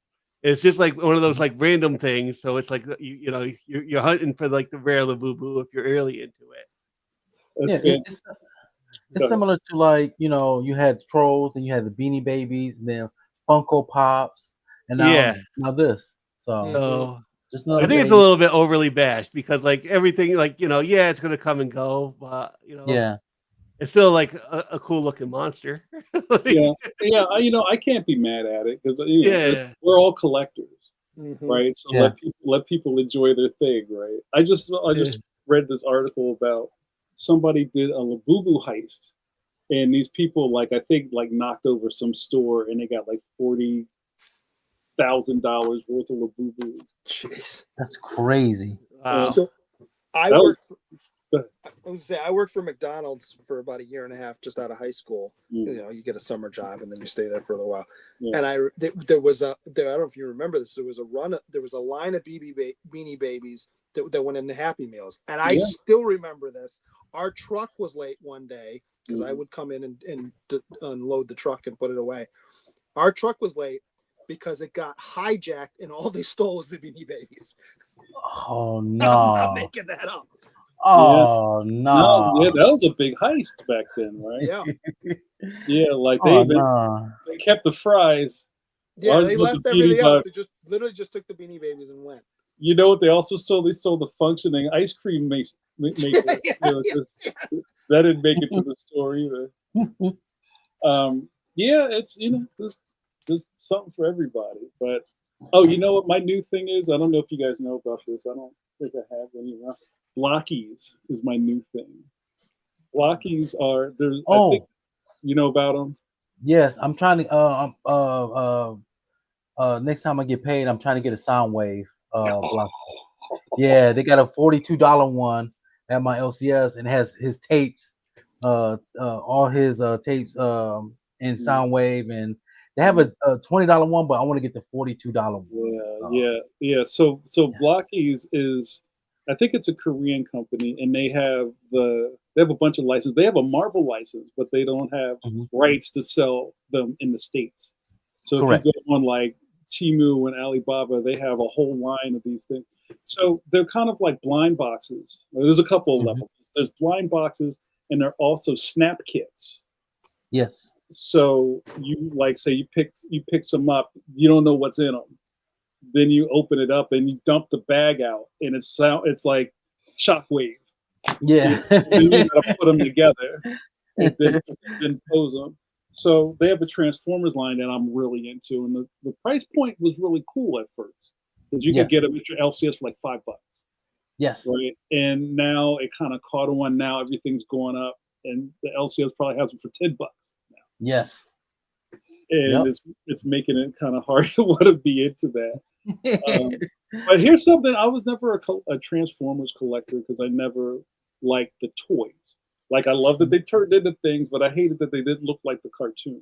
It's just like one of those like random things. So it's like you're hunting for like the rare Labubu if you're early into it. It's similar to like you had trolls and you had the Beanie Babies and then Funko Pops and now this. So just I think it's a little bit overly bashed because like everything it's gonna come and go, but it's still like a cool looking monster. I can't be mad at it because we're all collectors, right? So let people enjoy their thing, right? I just read this article about somebody did a Labubu heist, and these people I think knocked over some store and they got like $40,000 worth of Labubu. Jeez, that's crazy. Wow. So I worked for McDonald's for about 1.5 years just out of high school. You get a summer job and then you stay there for a little while. And there was I don't know if you remember this. There was a line of Beanie Babies that went into Happy Meals, and I still remember this. Our truck was late one day because I would come in and unload the truck and put it away. Our truck was late because it got hijacked and all they stole was the Beanie Babies. Oh no! I'm not making that up. Oh no! Yeah, that was a big heist back then, right? Yeah. They kept the fries. Yeah, they left everything else. They literally just took the Beanie Babies and went. You know what they also sold? They sold the functioning ice cream maker. That didn't make it to the store either. Yeah, it's there's something for everybody. But oh, you know what my new thing is? I don't know if you guys know about this. I don't think I have any. Blockies is my new thing. Blockies are there's. I think Oh, you know about them. yes. I'm trying to. Next time I get paid, I'm trying to get a Soundwave block. Yeah, they got a $42 one at my LCS and has his tapes, all his tapes in Mm. Soundwave, and they have a $20 one, but I want to get the $42 one. Yeah. So Blockies is, I think it's a Korean company, and they have a bunch of licenses. They have a Marvel license, but they don't have Mhm. rights to sell them in the States. So if you Correct. go on like Temu and Alibaba, they have a whole line of these things. So they're kind of like blind boxes. There's a couple of Mhm. levels. There's blind boxes, and they're also snap kits. Yes. So you like say you pick some up, you don't know what's in them. Then you open it up and you dump the bag out, and it's like shockwave. Yeah. Then you gotta put them together and then pose them. So they have a Transformers line that I'm really into, and the price point was really cool at first because you could Yes. get them at your LCS for like $5, Yes. right? And now it kind of caught on. Now everything's going up, and the LCS probably has them for $10 now, Yes. and Yep. it's making it kind of hard to want to be into that. But here's something: I was never a Transformers collector because I never liked the toys. Like I love that they turned into things, but I hated that they didn't look like the cartoon.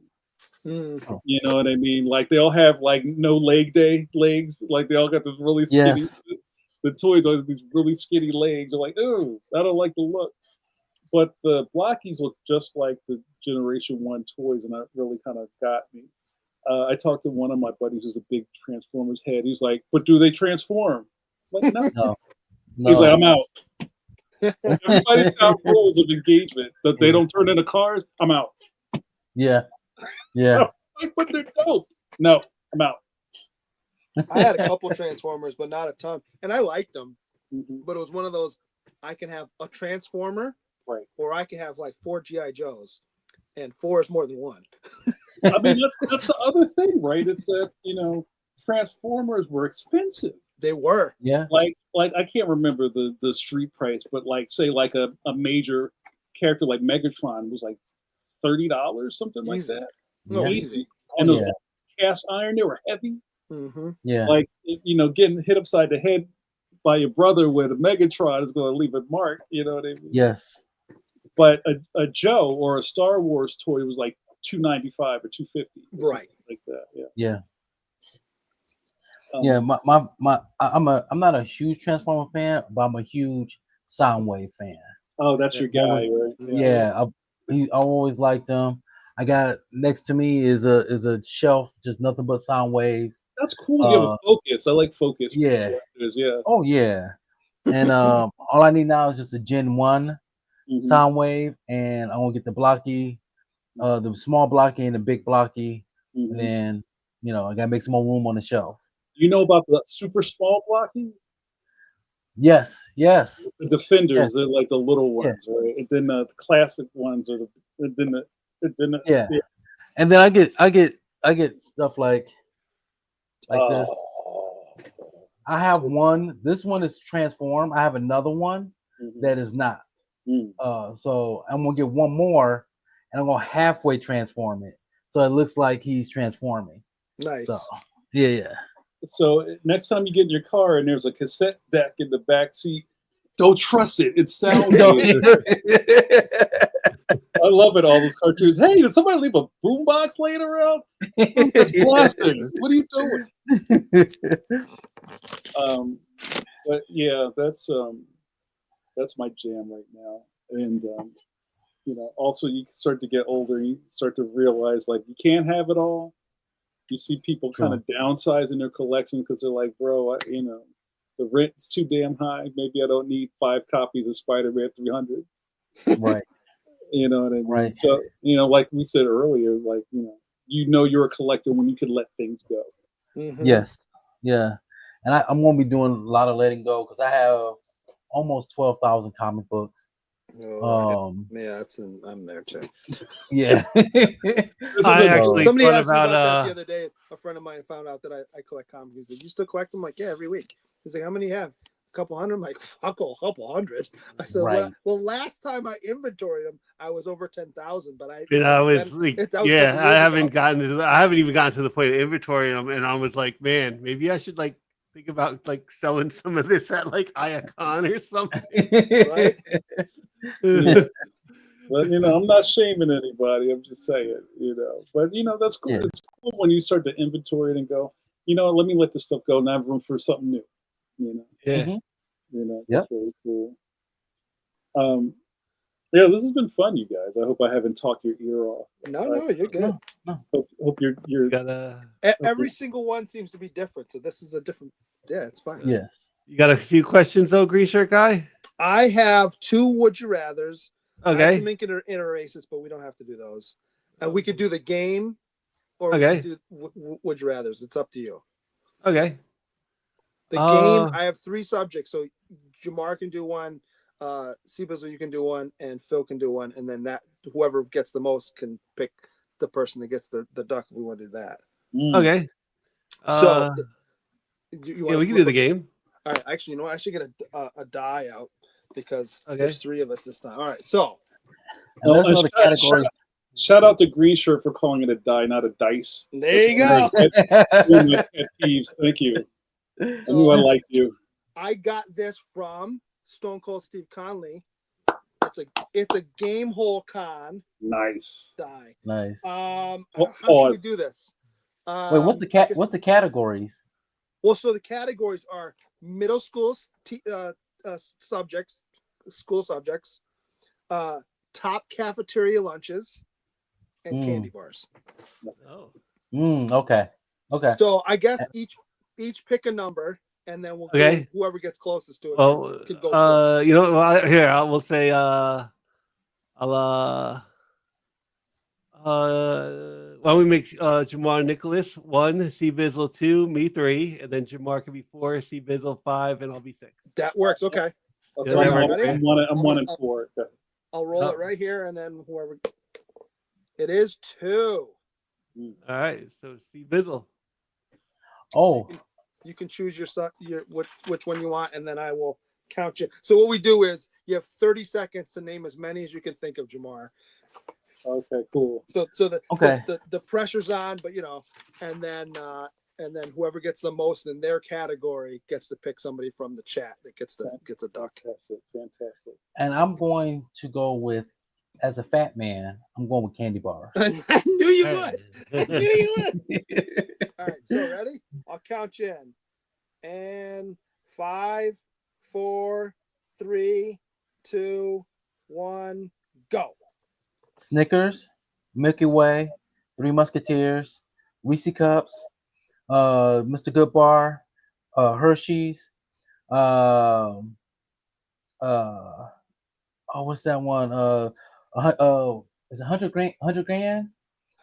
Mm. You know what I mean? Like they all have like no legs. Like they all got this really skinny. Yes. The toys always these really skinny legs. I'm like, oh, I don't like the look. But the Blockies look just like the Generation One toys, and that really kind of got me. I talked to one of my buddies who's a big Transformers head. He's like, "But do they transform?" I'm like, no. No. He's like, No. "I'm out." Everybody's got rules of engagement that they don't turn into cars. I'm out. Yeah. Yeah. Like, but they're dope. No, I'm out. I had a couple Transformers, but not a ton, and I liked them. Mhm. But it was one of those I can have a Transformer, Right. or I can have like 4 GI Joes, and 4 is more than one. I mean, that's the other thing, right? It's that Transformers were expensive. They were. Yeah. Like I can't remember the street price, but like say like a major character like Megatron was like $30, something like Easy. that. No, Yeah. easy. And those Yeah. cast iron, they were heavy. Mm-hmm. Yeah. Like getting hit upside the head by your brother with a Megatron is going to leave a mark. You know what I mean? Yes. But a Joe or a Star Wars toy was like $295 or $250, Right. like that. Yeah. Yeah. Um, Yeah. I'm not a huge Transformer fan, but I'm a huge Soundwave fan. Oh, that's your guy, right? Yeah. I always liked them. I got next to me is a shelf, just nothing but sound waves. That's cool. You have a Focus. I like Focus. Yeah. Yeah. Oh yeah. And all I need now is just a Gen 1 Mhm. sound wave, and I'm gonna get the blocky, the small blocky and the big blocky, Mhm. and then I gotta make some more room on the shelf. You know about the super small blocking? Yes. The Defenders, Yes. they're like the little Yeah. ones, right? And then the classic ones are Yeah. And then I get stuff like this. oh. I have one. This one is transformed. I have another one Mhm. that is not. Mm. So I'm gonna get one more, and I'm gonna halfway transform it, so it looks like he's transforming. Nice. So yeah. So next time you get in your car and there's a cassette deck in the back seat, don't trust it. It sounds good. I love it. All those cartoons. Hey, did somebody leave a boombox laying around? It's plastic. What are you doing? But yeah, that's my jam right now. And also you start to get older, you start to realize like you can't have it all. You see people kind of downsizing their collection because they're like, bro, the rent's too damn high. Maybe I don't need 5 copies of Spider-Man 300. Right. You know what I mean? Right. So, like we said earlier, like, you're a collector when you can let things go. Mm-hmm. Yes. Yeah. And I'm gonna be doing a lot of letting go because I have almost 12,000 comic books. Yeah, I'm there too. Yeah. I actually Somebody thought asked me about that about the other day. A friend of mine found out that I collect comics. He said, "You still collect them?" I'm like, yeah, every week. He's like, "How many you have?" A couple hundred. I'm like, "Fuck, a couple hundred." I said, Right. "Well, last time I inventoried them, I was over 10,000, but I." and I it's was been- like, that was a yeah, couple I years haven't ago. gotten to I haven't even gotten to the point of inventory them, and I was like, man, maybe I should like think about like selling some of this at like Iacon or something. Right? Yeah. But I'm not shaming anybody. I'm just saying, But that's cool. Yeah. It's cool when you start to inventory it and go, let me let this stuff go and I have room for something new. Yeah. Mhm. That's Yep. really cool. Yeah, this has been fun, you guys. I hope I haven't talked your ear off. No, you're good. Hope you're You gotta Every single one seems to be different, so this is a different. Yeah, it's fine. Yes. you got a few questions though, green shirt guy? I have 2 would you rather's. I have Okay. some interaces, but we don't have to do those. We could do the game, or we Okay. could do would you rather's. It's up to you. Okay. The game, I have 3 subjects, so Jamar can do one, C-Bizzle you can do one, and Phil can do one, and then that whoever gets the most can pick the person that gets the duck. If we want to do that. Okay. So you yeah, we can do the game. All right, actually, you know what? I should get a die out because Okay. there's 3 of us this time. All right, so And let's know the categories. Shout out to Green Shirt for calling it a die, not a dice. there you go. One of my pet peeves. Thank you. I knew I liked you. I got this from Stone Cold Steve Conley. It's a game hole con Nice. die. Nice. How should we do this? Wait, what's the categories? Well, so the categories are middle school subjects, school subjects, top cafeteria lunches, and candy bars. Oh. Okay. So I guess each pick a number, and then we'll go, whoever gets closest to it can go first. Here I will say why don't we make Jamar Nicholas 1, C-Bizzle 2, me 3, and then Jamar can be 4, C-Bizzle 5, and I'll be 6. That works. Okay. That's Yeah, right. that works. I'm 1 and 4. Okay. I'll roll it right here, and then whoever. It is 2. All right, so C-Bizzle. Oh, You can choose which one you want, and then I will count you. So what we do is you have 30 seconds to name as many as you can think of, Jamar. Okay, cool. So the pressure's on, but and then whoever gets the most in their category gets to pick somebody from the chat that gets a duck. Fantastic. and I'm going to go with, as a fat man, I'm going with candy bars. I knew you would. All right, so ready? I'll count you in. And 5, 4, 3, 2, 1, go. Snickers, Milky Way, Three Musketeers, Reese Cups, Mr. Goodbar, Hershey's, what's that one? Is it 100 grand? 100 grand?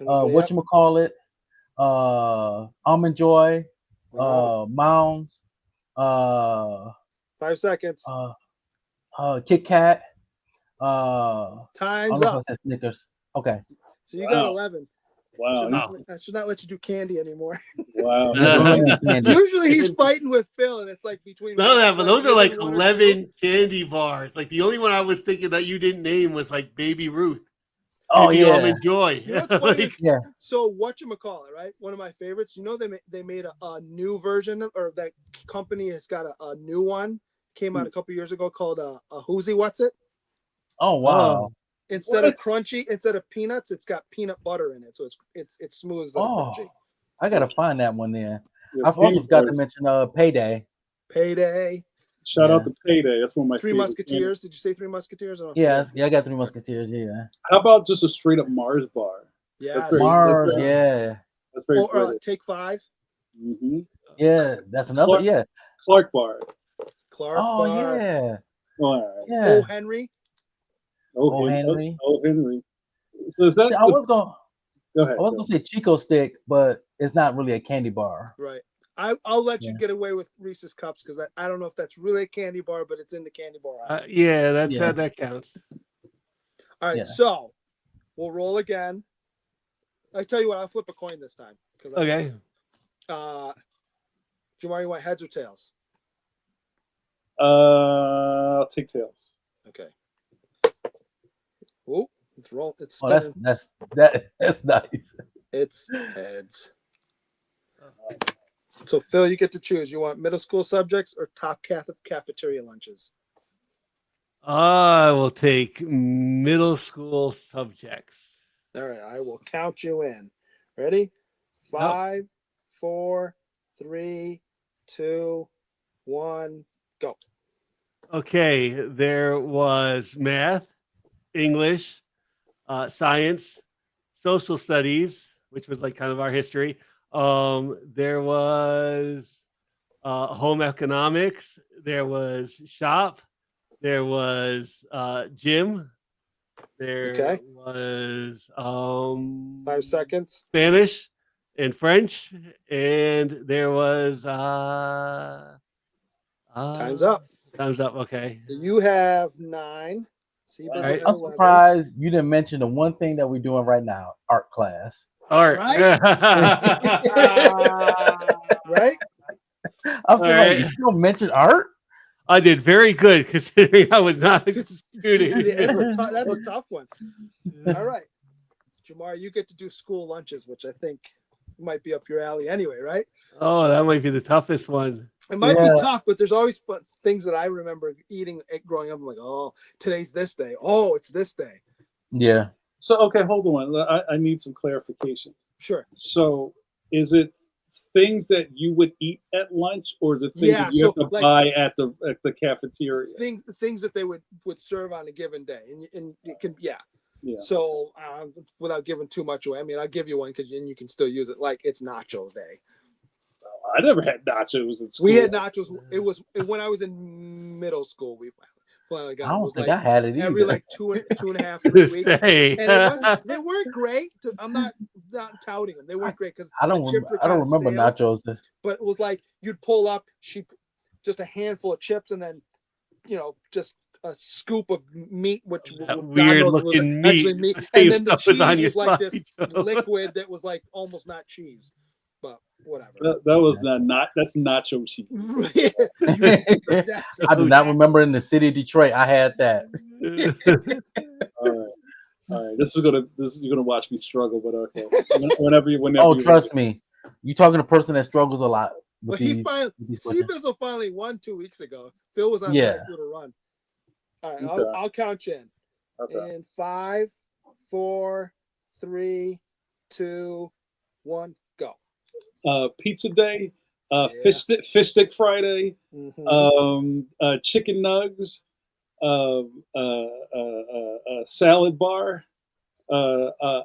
Whatchamacallit? Almond Joy, Mounds, 5 seconds. Kit Kat. Time's up. Snickers. Okay. So you got 11. Wow. I should not let you do candy anymore. Wow. Usually he's fighting with Phil, and it's like between. No, but those are like 1 or 11 candy bars. Like the only one I was thinking that you didn't name was like Baby Ruth. Oh Baby yeah. Almond Joy. You know what's funny? Yeah. So whatchamacallit, right? One of my favorites. They made a new version or that company has got a new one. Came out a couple years ago called a Whoosy What's It. Oh wow. Instead of peanuts, it's got peanut butter in it, so it's smooth as crunchy. I gotta find that one there. Yeah, I've also forgot to mention Payday. Payday. Shout out to Payday. That's one of my Three favorite Musketeers. Did you say Three Musketeers? Yeah, I got Three Musketeers. Yeah. How about just a straight up Mars bar? Yeah, Mars. Yeah. That's very Take 5. Mm-hmm. Yeah, that's another. Clark bar. Clark bar. Yeah. All right. Yeah. Oh Henry. Oh Henry. So is that? I was going. Go ahead. I was gonna say Chico Stick, but it's not really a candy bar. Right. I'll let you get away with Reese's Cups because I don't know if that's really a candy bar, but it's in the candy bar. That counts. All right, Yeah. so we'll roll again. I tell you what, I'll flip a coin this time. Okay. Jamar, you want heads or tails? I'll take tails. Okay. Oh, it's roll. It's Oh, spinning. that's nice. It's heads. So Phil, you get to choose. You want middle school subjects or top cafeteria lunches? I will take middle school subjects. All right, I will count you in. Ready? 5, 4, 3, 2, 1, go. Okay, there was math, English, science, social studies, which was like kind of our history. There was home economics. There was shop. There was gym. There Okay. was 5 seconds. Spanish and French, and there was Time's up. Time's up. Okay. So you have 9. C-Bizzle All right. has I'm 11. surprised you didn't mention the one thing that we're doing right now, art class. All right. Right? I'm saying, right. like, you don't mention art? I did very good considering I was not a student. That's a tough one. All right. Jamar, you get to do school lunches, which I think might be up your alley anyway, right? Oh, that might be the toughest one. It might Yeah. be tough, but there's always fun things that I remember eating growing up. I'm like, oh, today's this day. Oh, it's this day. Yeah. So okay, hold on. I need some clarification. Sure. So is it things that you would eat at lunch, or is it things Yeah, that you have so, to like, buy at the cafeteria? Things that they would serve on a given day, and it can Yeah. So without giving too much away, I mean, I'll give you one because you can still use it. Like it's Nacho Day. I never had nachos in school. We had nachos. It was when I was in middle school. We finally got. I it don't was think like I had it either. every like two and a half, 3 weeks. Say. And they weren't great. I'm not touting them. They weren't great because I don't remember nachos. But it was like you'd pull up, just a handful of chips, and then just a scoop of meat, which That God weird knows was looking actually meat. meat. Same And then the stuff was cheese on your was like this slideshow. liquid that was like almost not cheese, but whatever. That was that's nacho cheese. Exactly. I do not remember in the city of Detroit. I had that. All right. This is you're gonna watch me struggle, but okay. Whenever Oh, you trust me. You talking to a person that struggles a lot with But he these. finally, with these questions. C-Bizzle finally won 2 weeks ago. Phil was on Yeah. a nice little run. All right, Okay. I'll count you in. Okay. In 5, 4, 3, 2, 1, go. Pizza day, Yeah. fish stick Friday, Mhm. chicken nugs, salad bar,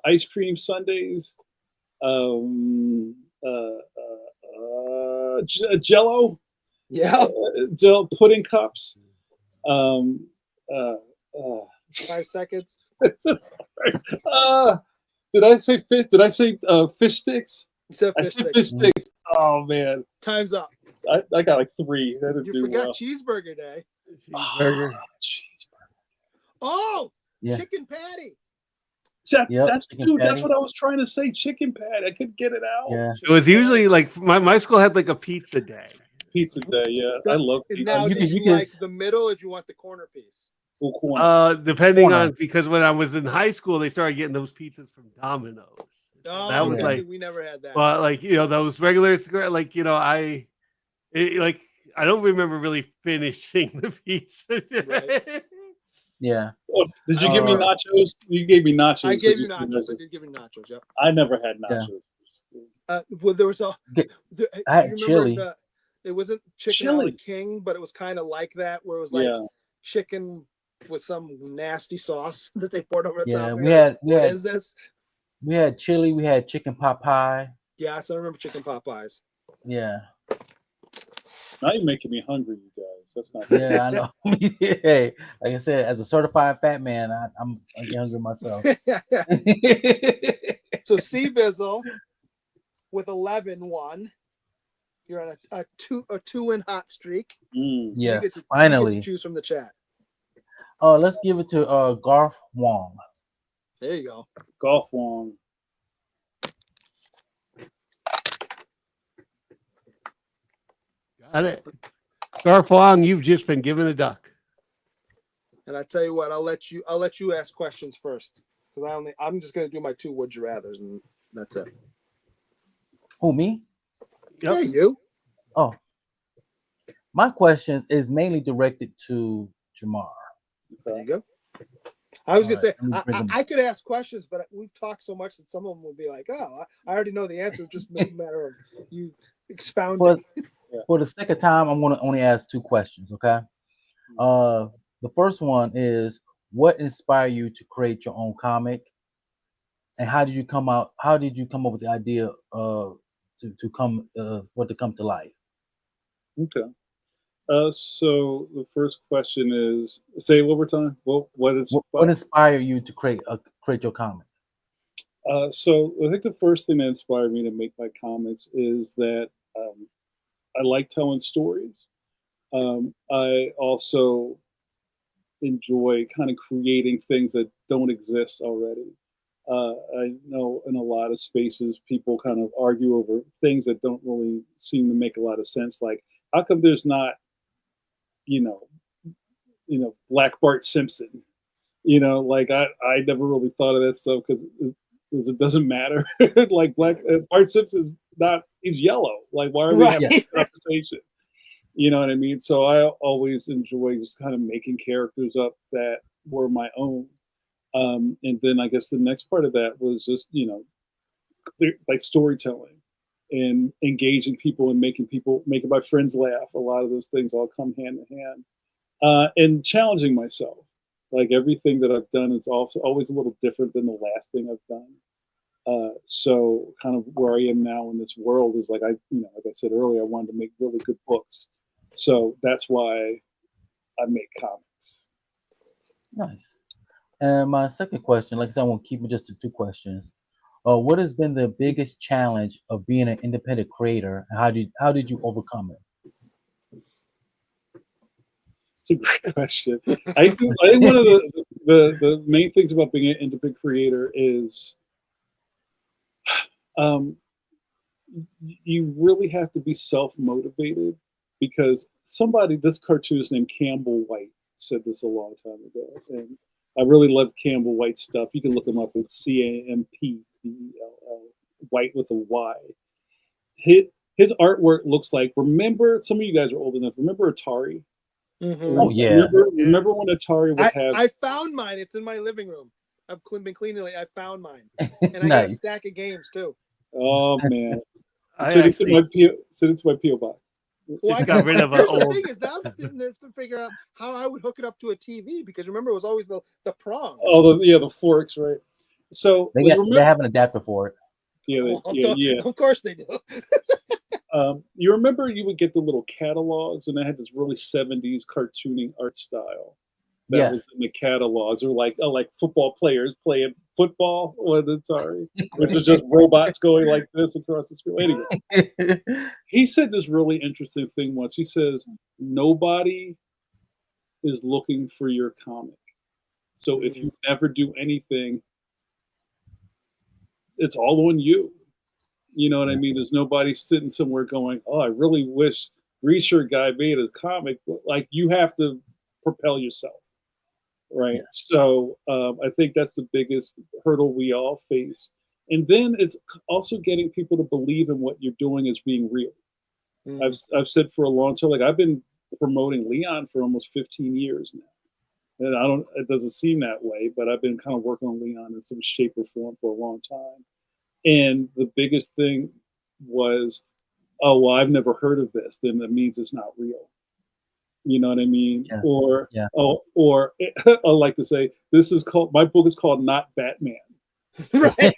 ice cream sundaes, Jello, Yeah. pudding cups. 5 seconds. Did I say fish? Did I say fish sticks? You said I fish said stick. fish sticks. Oh man, Time's up. I got like 3. That didn't You do forgot well. cheeseburger day. Cheeseburger. Oh, Yeah. chicken patty. Yep, That's chicken dude. That's patties. what I was trying to say. Chicken patty. I couldn't get it out. Yeah. It was usually like my school had like a pizza day. Pizza day. Yeah, I love pizza. Now, You did can- you you can- like the middle or do you want the corner piece? Full corner. Depending Corner. on, because when I was in high school, they started getting those pizzas from Domino's. Oh, That was okay. like, We never had that. but like those regular cigarettes, like I don't remember really finishing the pizza. Right. Yeah. Oh, did you give me nachos? You gave me nachos. I 'cause gave you said nachos. I did give you nachos. Yep. I never had Yeah. nachos. Well, there was a. Get- Do I had you remember chili. it wasn't chicken Chili. a la king, but it was kind of like that, where it was like Yeah. chicken with some nasty sauce that they poured over the Yeah. top. We had What is this? we had chili. We had chicken pot pie. Yes, I remember chicken Popeyes. Yeah. Now you're making me hungry, you guys. That's not. Yeah, I know. Hey, like I said, as a certified fat man, I'm younger myself. So C-Bizzle with 11-1. You're on a two-win hot streak. Mm. So you Yes, get to finally. choose from the chat. Let's give it to Garth Wong. There you go. Golf Wong. Got it. Garfong, you've just been given a duck. And I tell you what, I'll let you ask questions first because I'm just gonna do my 2 would you rather's and that's it. Who, me? Yep. Yeah, you. Oh, my questions is mainly directed to Jamar. There you go. I was All gonna say right, let me bring him. I could ask questions, but we've talked so much that some of them would be like, "Oh, I already know the answer." It's just a matter of you expounding. For the second time, I'm gonna only ask 2 questions. Okay. The first one is, what inspired you to create your own comic, and how did you come up with the idea to come to life? Okay. So the first question is, say it one more time. What is? What inspired you to create your comic? So I think the first thing that inspired me to make my comics is that I like telling stories. I also enjoy kind of creating things that don't exist already. I know in a lot of spaces people kind of argue over things that don't really seem to make a lot of sense. Like, how come there's not, you know, Black Bart Simpson? Like I never really thought of that stuff because it doesn't matter. Like Bart Simpson's not, he's yellow. Like, why are we having Right. this conversation? You know what I mean? So I always enjoy just kind of making characters up that were my own. And then I guess the next part of that was just, like storytelling and engaging people and making my friends laugh. A lot of those things all come hand in hand. And challenging myself. Like everything that I've done is also always a little different than the last thing I've done. So kind of where I am now in this world is like like I said earlier, I wanted to make really good books. So that's why I make comics. Nice. And my second question, like I said, I won't keep it just to 2 questions. What has been the biggest challenge of being an independent creator, and how did you overcome it? It's a great question. I think one of the main things about being an independent creator is you really have to be self-motivated, because this cartoonist named Campbell White said this a long time ago, and I really love Campbell White's stuff. You can look him up. It's CAMPBELL, White with a Y. His artwork looks like, remember, some of you guys are old enough, remember Atari? Mhm. Oh yeah. Remember when Atari would have... I found mine. It's in my living room. I've been cleaning it. I found mine, and I got a Nice. stack of games too. Oh man, I send it to actually my PO box. Well, got rid of an here's the old. thing is now I'm sitting there to figure out how I would hook it up to a TV, because remember it was always the prongs. Oh, the forks, right? So They have an adapter for it. Yeah. Of course they do. You remember you would get the little catalogs, and they had this really 70s cartooning art style that Yes. was in the catalogs. Or like football players playing football with Atari, which is just robots going like this across the screen. Anyway, he said this really interesting thing once. He says, nobody is looking for your comic. So if you never do anything, it's all on you. You know what I mean? There's nobody sitting somewhere going, oh, I really wish Research Guy made a comic. Like, you have to propel yourself, right? Yeah. So I think that's the biggest hurdle we all face. And then it's also getting people to believe in what you're doing as being real. I've said for a long time, like, I've been promoting Leon for almost 15 years now. And it doesn't seem that way, but I've been kind of working on Leon in some shape or form for a long time. And the biggest thing was, oh, well, I've never heard of this. Then that means it's not real. You know what I mean? Yeah. Or, Yeah. or I like to say, my book is called Not Batman. Right.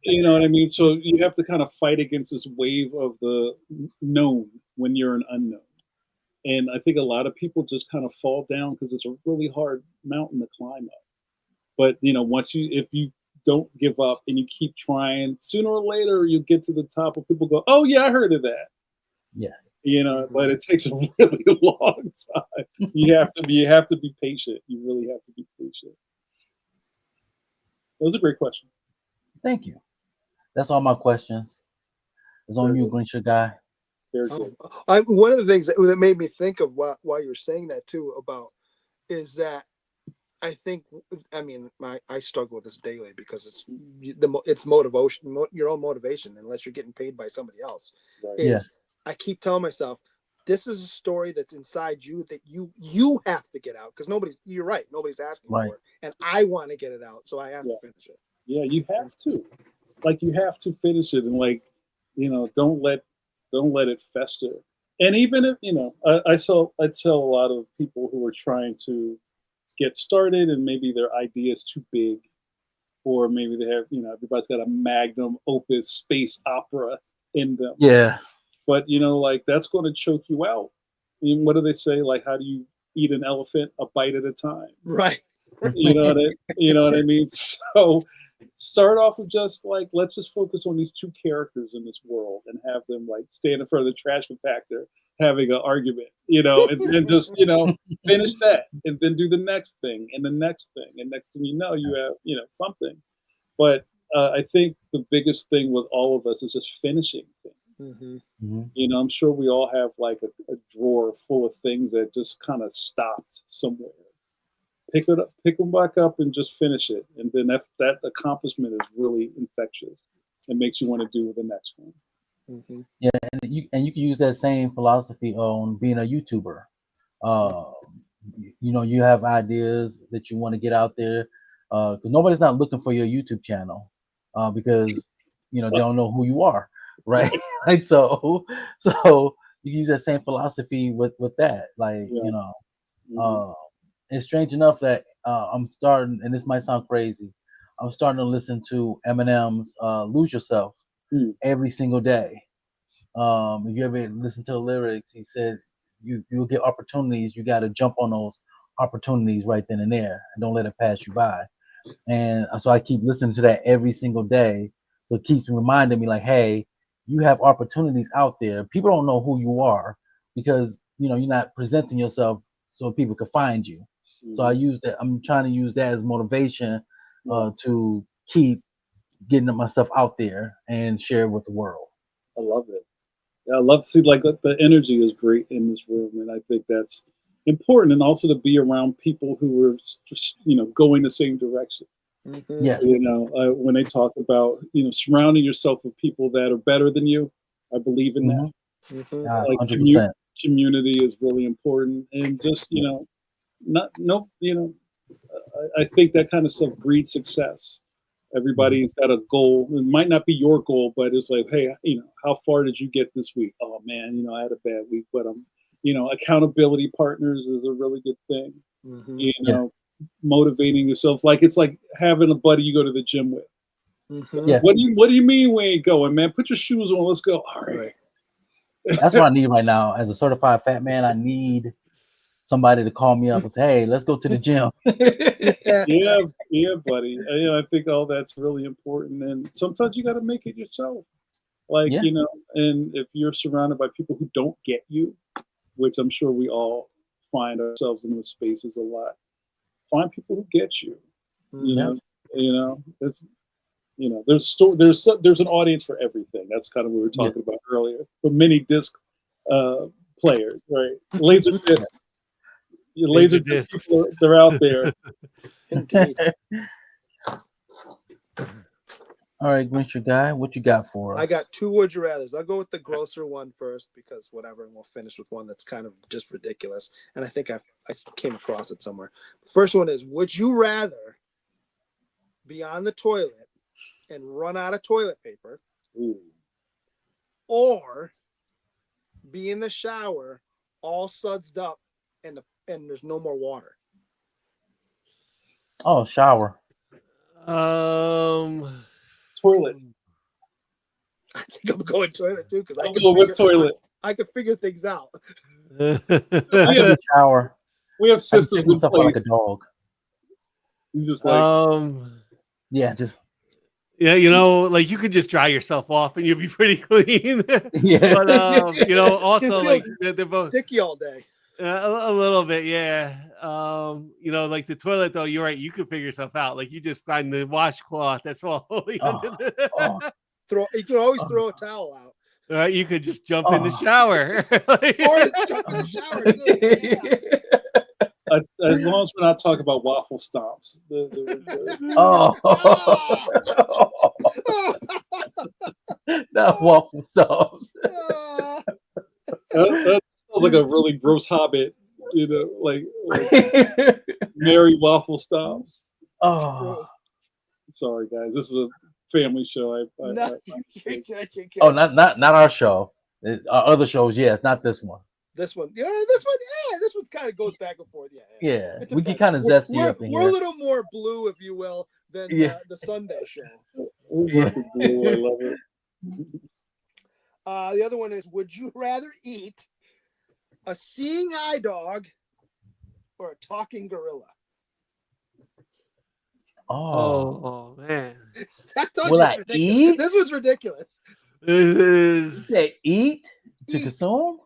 You know what I mean? So you have to kind of fight against this wave of the known when you're an unknown. And I think a lot of people just kind of fall down because it's a really hard mountain to climb up. But, if you don't give up and you keep trying, sooner or later you get to the top, and people go, oh yeah, I heard of that. Yeah. But it takes a really long time. You have to be patient. You really have to be patient. That was a great question. Thank you. That's all my questions. It's on you, Grinch guy. Very good. One of the things that made me think of while you're saying that too about is that I think, I mean, I struggle with this daily because it's motivation, your own motivation, unless you're getting paid by somebody else. Right. Is I keep telling myself, this is a story that's inside you that you have to get out, because you're right, nobody's asking for it, and I want to get it out, so I have to finish it. Yeah, you have to. Like, you have to finish it, and don't let it fester. And even if I tell a lot of people who are trying to get started, and maybe their idea is too big, or maybe they have everybody's got a magnum opus space opera in them. Yeah. But that's going to choke you out. I mean, what do they say? Like, how do you eat an elephant? A bite at a time. Right. You know what I mean? So start off with just let's just focus on these two characters in this world and have them stand in front of the trash compactor having an argument, and just finish that, and then do the next thing and the next thing, and next thing you have something. But I think the biggest thing with all of us is just finishing things. I'm sure we all have a drawer full of things that just kind of stopped somewhere. Pick them back up and just finish it. And then that accomplishment is really infectious and makes you want to do the next one. Yeah, and you can use that same philosophy on being a YouTuber. You have ideas that you want to get out there, because nobody's not looking for your YouTube channel, because they don't know who you are, right? So you can use that same philosophy with that, it's strange enough that I'm starting, and this might sound crazy, I'm starting to listen to Eminem's "Lose Yourself" every single day. If you ever listen to the lyrics, he said you'll get opportunities. You got to jump on those opportunities right then and there, and don't let it pass you by. And so I keep listening to that every single day. So it keeps reminding me, hey, you have opportunities out there. People don't know who you are because you're not presenting yourself so people can find you. So I use that. I'm trying to use that as motivation to keep getting my stuff out there and share it with the world. I love it. I love to see the energy is great in this room, and I think that's important, and also to be around people who are just going the same direction. Yes. When they talk about surrounding yourself with people that are better than you, I believe in that. 100%. Community is really important, and just I think that kind of stuff breeds success. Everybody's got a goal. It might not be your goal, but it's hey, how far did you get this week? Oh man, I had a bad week, but accountability partners is a really good thing. Motivating yourself, it's like having a buddy you go to the gym with. Yeah. What do you mean we ain't going, man? Put your shoes on. Let's go. All right. That's what I need right now. As a certified fat man, I need somebody to call me up and say, "Hey, let's go to the gym." yeah, buddy. I think all that's really important, and sometimes you got to make it yourself. And if you're surrounded by people who don't get you, which I'm sure we all find ourselves in those spaces a lot, find people who get you. There's an audience for everything. That's kind of what we were talking about earlier. For mini disc players, right? Laser disc. Laser disc people, they're out there. Indeed. All right, Grinch guy, what you got for us? I got two would you rathers. I'll go with the grosser one first because whatever, and we'll finish with one that's kind of just ridiculous. And I think I came across it somewhere. The first one is: would you rather be on the toilet and run out of toilet paper, or be in the shower all sudsed up and there's no more water? Oh, shower. Toilet. I think I'm going toilet too because I'll go with toilet. I can figure things out. I can shower. We have systems in place. Like a dog. He's just yeah, just Yeah, like you could just dry yourself off and you'll be pretty clean. Yeah. But also You like feel they're both sticky all day. a little bit, yeah. Like the toilet though, you're right. You can figure yourself out. Like you just find the washcloth. That's all. Holding under Oh, the. oh, You can always oh, throw a towel out, Right, you could just jump in the oh. shower. or jump in the shower too. Yeah. As long as we're not talking about waffle stomps. The- Oh. Oh. Not waffle stops. Oh. that sounds like a really gross hobbit, like Mary waffle stomps. Oh. Sorry, guys. This is a family show. No, I'm you're good, you're good. Oh, not our show. Our other shows, yes, not this one. This one, this one kind of goes back and forth. Yeah. Yeah, It we can depends. kind of zesty up in We're a here. little more blue, if you will, than Yeah. the Sunday show. Yeah. I love it. The other one is: would you rather eat a seeing eye dog or a talking gorilla? Oh, Man. I told will you I it's ridiculous. eat? This one's ridiculous. This is You said eat to Eat. consume?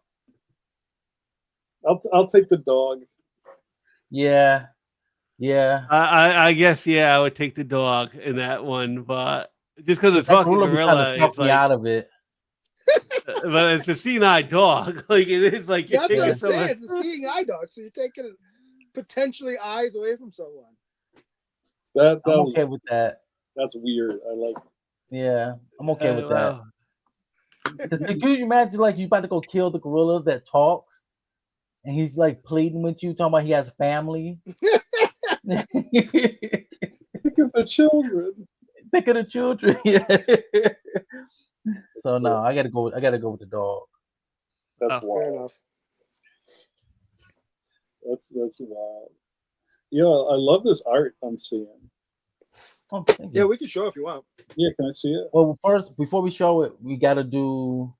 I'll take the dog. Yeah, yeah. I guess I would take the dog in that one, but just because of That talking gorilla be trying gorilla, to talk it's me like, out of it. but it's a senile dog. Like it is like you're That's what taking I'm saying. someone. It's a seeing eye dog, so you're taking potentially eyes away from someone. That I'm was, okay with that. that's weird. I like. Yeah, I'm okay with that. Well, 'Cause could you imagine like you about to go kill the gorilla that talks, and he's like pleading with you, talking about he has a family. Think of the children. Think of the children. So no, I gotta go with the dog. That's Oh. Fair wild. enough. That's wild. Yeah, I love this art I'm seeing. Oh, thank you. Yeah, we can show if you want. Yeah, can I see it? Well, first, before we show it, we gotta do.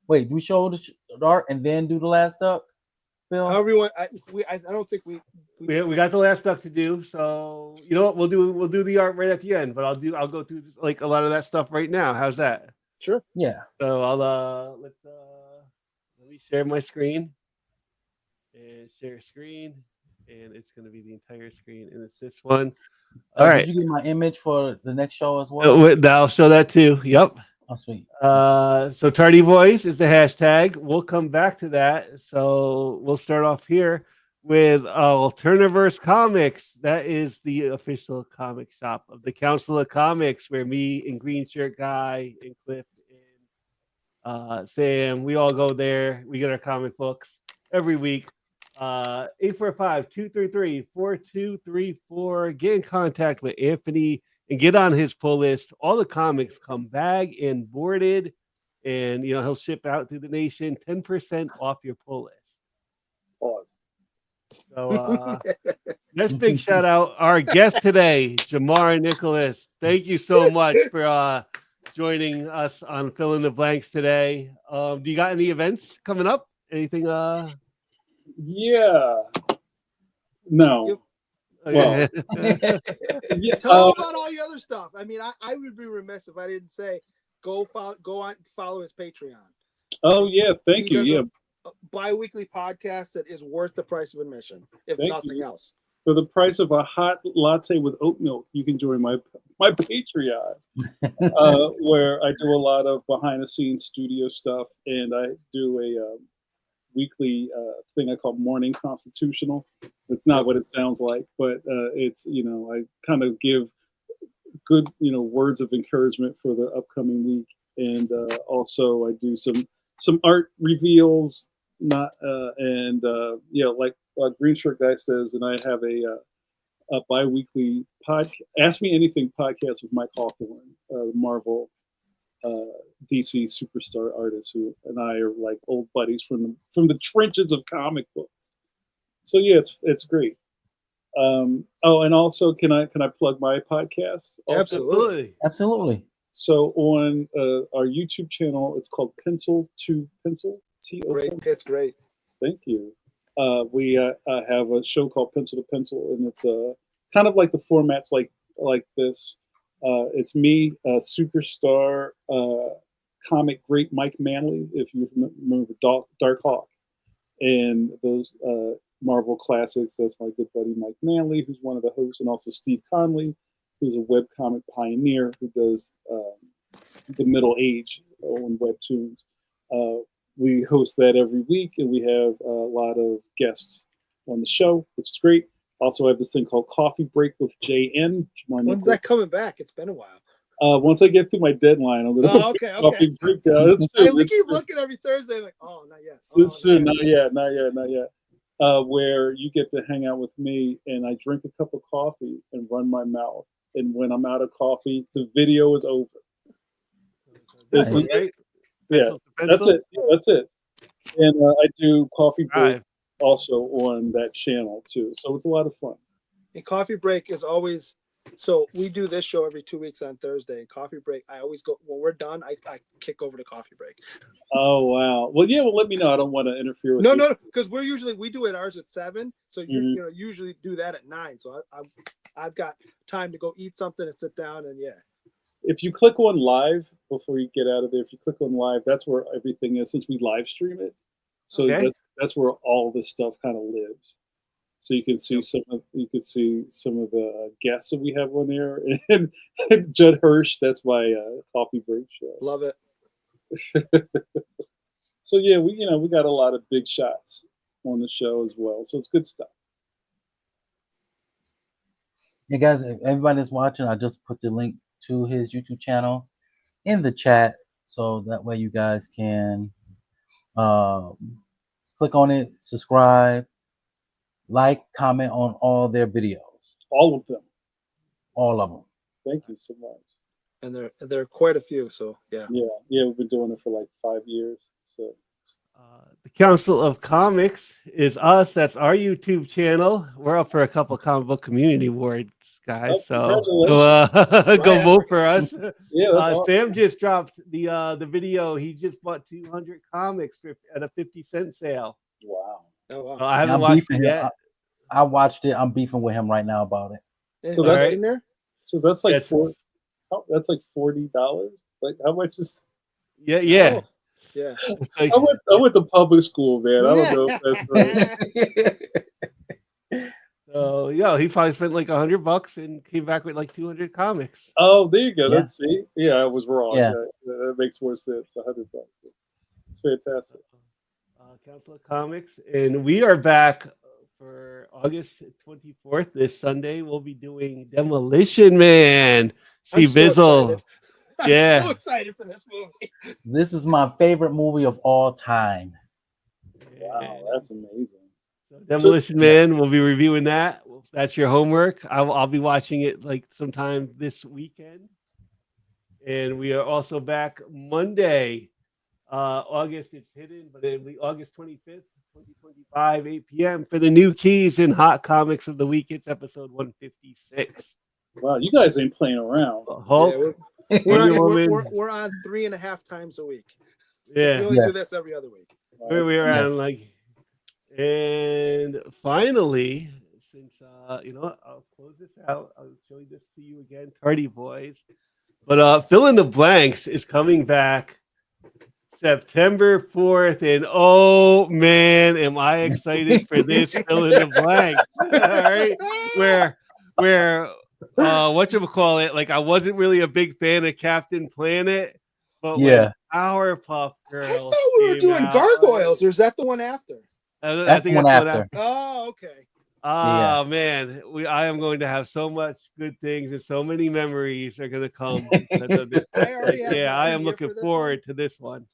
Wait, do we show the art and then do the last duck, Phil? However you want. I don't think we we got the last stuff to do, so you know what we'll do the art right at the end, but I'll go through like a lot of that stuff right now. How's that? sure. Yeah. So I'll let me share my screen and share screen, and it's going to be the entire screen, and it's this one. All right, Did you get my image for the next show as well? I'll show that too. Yep. Oh, sweet. So Tardy Voice is the hashtag. We'll come back to that. So we'll start off here with Alternaverse Comics. That is the official comic shop of the Council of Comics, where me and Green Shirt Guy and Cliff and Sam, we all go there. We get our comic books every week. 845-233-4234. Get in contact with Anthony and get on his pull list. All the comics come bagged and boarded, and he'll ship out through the nation. 10% off your pull list. Pause. So let's big shout out our guest today, JAMAR Nicholas. Thank you so much for joining us on Fill in the Blanks today. Do you got any events coming up? Anything? Yeah. No. Well, yeah, Tell him about all your other stuff. I mean, I would be remiss if I didn't say go follow his Patreon. oh yeah, thank He you. does Yeah, a bi-weekly podcast that is worth the price of admission, if Thank nothing you. else. for the price of a hot latte with oat milk, you can join my Patreon, where I do a lot of behind the scenes studio stuff, and I do a weekly thing I call Morning Constitutional. It's not what it sounds like, but it's I kind of give good words of encouragement for the upcoming week, and also I do some art reveals, not like Green Shirt Guy says, and I have a bi-weekly Ask Me Anything podcast with Mike Hawthorne, Marvel DC superstar artist, who and I are like old buddies from the trenches of comic books. So yeah, it's great. And also can I plug my podcast? Also? Absolutely. So on our YouTube channel, it's called Pencil to Pencil. Great, it's great. Thank you. We have a show called Pencil to Pencil, and it's kind of like the formats like this. It's me, superstar comic great Mike Manley, if you remember Dark Hawk, and those Marvel classics. That's my good buddy Mike Manley, who's one of the hosts, and also Steve Conley, who's a webcomic pioneer who does the Middle Age on webtoons. We host that every week, and we have a lot of guests on the show, which is great. Also, I have this thing called Coffee Break with JN. When's that coming back? It's been a while. Once I get through my deadline, I'm gonna okay. Coffee Break down. We keep looking every Thursday, like, oh, not yet. It's soon, not yet. Where you get to hang out with me, and I drink a cup of coffee and run my mouth. And when I'm out of coffee, the video is over. That's it. Right? Yeah, that's it. That's it. And I do Coffee Break also on that channel too. So it's a lot of fun. And Coffee Break is always, so we do this show every 2 weeks on Thursday. And Coffee Break, I always go, when we're done, I kick over to Coffee Break. Oh, wow. Well, yeah, well, let me know. I don't want to interfere with you. No, because we do it ours at 7. So you usually do that at 9. So I've got time to go eat something and sit down, and yeah. If you click on live before you get out of there, if you click on live, that's where everything is, since we live stream it. So that's where all this stuff kind of lives. So you can see some of the guests that we have on there, and Judd Hirsch. That's my Coffee Break show. Love it. So yeah, we got a lot of big shots on the show as well. So it's good stuff. Yeah, guys, if everybody's watching, I just put the link to his YouTube channel in the chat, so that way you guys can click on it, subscribe, like, comment on all their videos. All of them. All of them. Thank you so much. And there are quite a few, so yeah. Yeah, we've been doing it for like 5 years. So the Council of Comics is us. That's our YouTube channel. We're up for a couple comic book community awards, guys. So go vote for us. Yeah, that's awesome. Sam just dropped the video. He just bought 200 comics at a 50-cent sale. Wow. Oh, wow. So I haven't watched it yet. I watched it. I'm beefing with him right now about it. So that's in there. So that's like that's like $40. Like how much is? Yeah. Oh, yeah. Like, I went to public school, man. I don't know if that's right. So he probably spent like $100 and came back with like 200 comics. Oh, there you go. Yeah. Let's see. Yeah, I was wrong. Yeah. That makes more sense. $100. It's fantastic. Council of Comics, and we are back for August 24th. This Sunday, we'll be doing Demolition Man. C-Bizzle. I'm so excited for this movie. This is my favorite movie of all time. Wow, that's amazing. So Demolition Man, we'll be reviewing that. That's your homework. I'll be watching it like sometime this weekend. And we are also back Monday. August, it's hidden, but it'll be August 25th, 2025, 8 p.m. for the new keys and hot comics of the week. It's episode 156. Wow, you guys ain't playing around. Hulk, We're on 3.5 times a week. yeah. We only do this every other week. We're on and finally, since I'll close this out. I'll show this to you again, Tardy Boys. But Fill in the Blanks is coming back September 4th, and oh man, am I excited for this Fill in the Blanks. All right. Where whatchamacallit, like I wasn't really a big fan of Captain Planet, but when Powerpuff Girls. I thought we were doing Gargoyles, or is that the one after? I think that's one after. Oh, okay. Oh man, I am going to have so much good things and so many memories are going to come. I am looking forward to this one.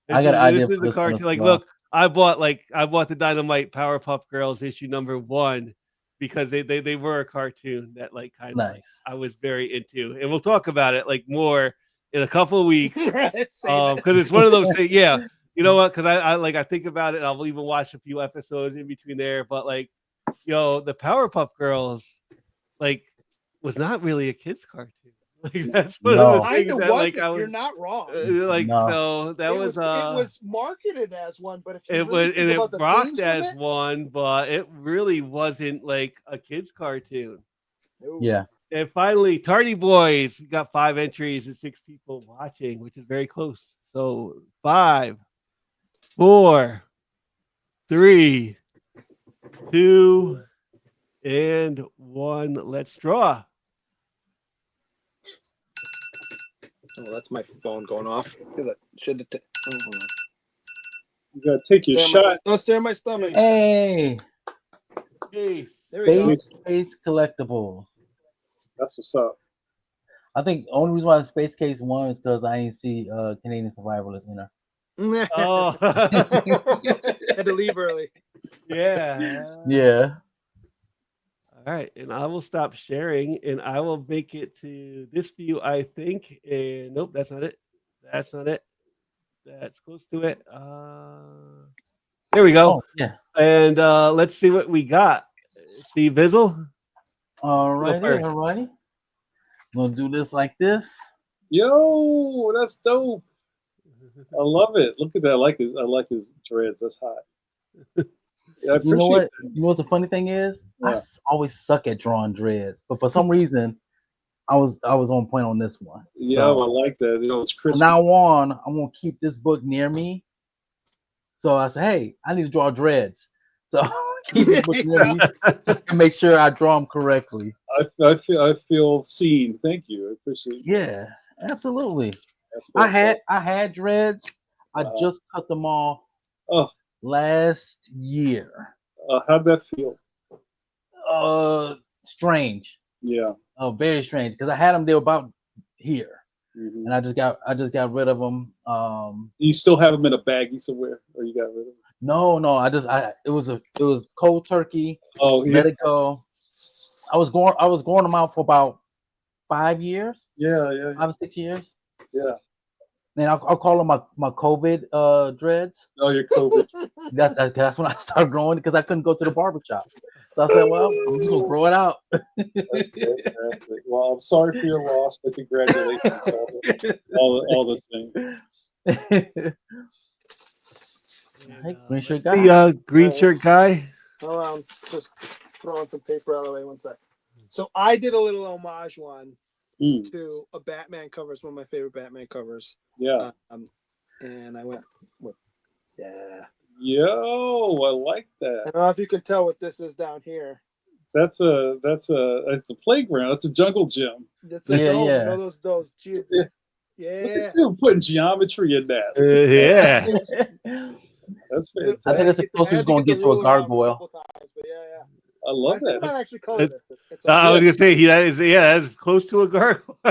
I got an idea for the cartoon. Like, look, I bought the Dynamite Powerpuff Girls issue number 1 because they were a cartoon that like kind of nice. I was very into, and we'll talk about it like more in a couple of weeks. Because it's one of those things. Yeah, you know what? Because I think about it, and I'll even watch a few episodes in between there. But like, the Powerpuff Girls like was not really a kids cartoon. Like that's one of the things that like you're not wrong. So that it was marketed as one, but if you it rocked as one, but it really wasn't like a kids cartoon. Yeah. And finally, Tardy Boys. We got 5 entries and 6 people watching, which is very close. So 5, 4, 3, 2, and 1. Let's draw. Oh, that's my phone going off. Should have. Hold on. You gotta take your shot. Don't stare at my stomach. Hey, Hey, There we go. Space Collectibles. That's what's up. I think the only reason why Space Case won is because I didn't see Canadian Survivalist in her. oh, Had to leave early. yeah. Yeah. All right, and I will stop sharing, and I will make it to this view, I think. And nope, that's not it. That's not it. That's close to it. There we go. Oh, yeah. And let's see what we got. C-Bizzle. Alrighty, first. alrighty. Gonna do this like this. Yo, that's dope. I love it. Look at that. I like his dreads. That's hot. Yeah, I You know appreciate what? that. You know what the funny thing is? I Yeah. always suck at drawing dreads, but for some reason, I was on point on this one. Yeah, So, I like that. You know, it's from crispy. now on, I'm gonna keep this book near me. So I said, hey, I need to draw dreads. So keep this book near me to make sure I draw them correctly. I feel seen. Thank you. I appreciate it. Yeah, absolutely. That's I had dreads. I just cut them off Oh. last year. How'd that feel? Strange. Yeah. Oh, very strange. Because I had them, they were about here. Mhm. And I just got rid of them. You still have them in a baggie somewhere, or you got rid of them? No, it was cold turkey. Oh, yeah. Let it go. I was growing them out for about 5 years, Yeah. 5 or 6 years. Yeah. And I'll call them my COVID dreads. Oh, you're COVID. That's when I started growing because I couldn't go to the barbershop. So I said, well, I'm just gonna grow it out. That's fantastic. Well, I'm sorry for your loss, but congratulations. all the same. Hey, green shirt guy. The green shirt guy. Hold on, just throwing some paper out of the way. 1 sec. So I did a little homage one to a Batman cover. It's one of my favorite Batman covers. Yeah. And I went with, yeah. Yo, I like that. I don't know if you can tell what this is down here. That's the playground. That's a jungle gym. That's Yeah, dome, yeah. You know those Yeah. yeah. You're putting geometry in that. Yeah. That's I fantastic. think that's the closest he's gonna get to a gargoyle. Times, but yeah. I love I think I that. might actually color this. I was gonna say that's close to a gargoyle. I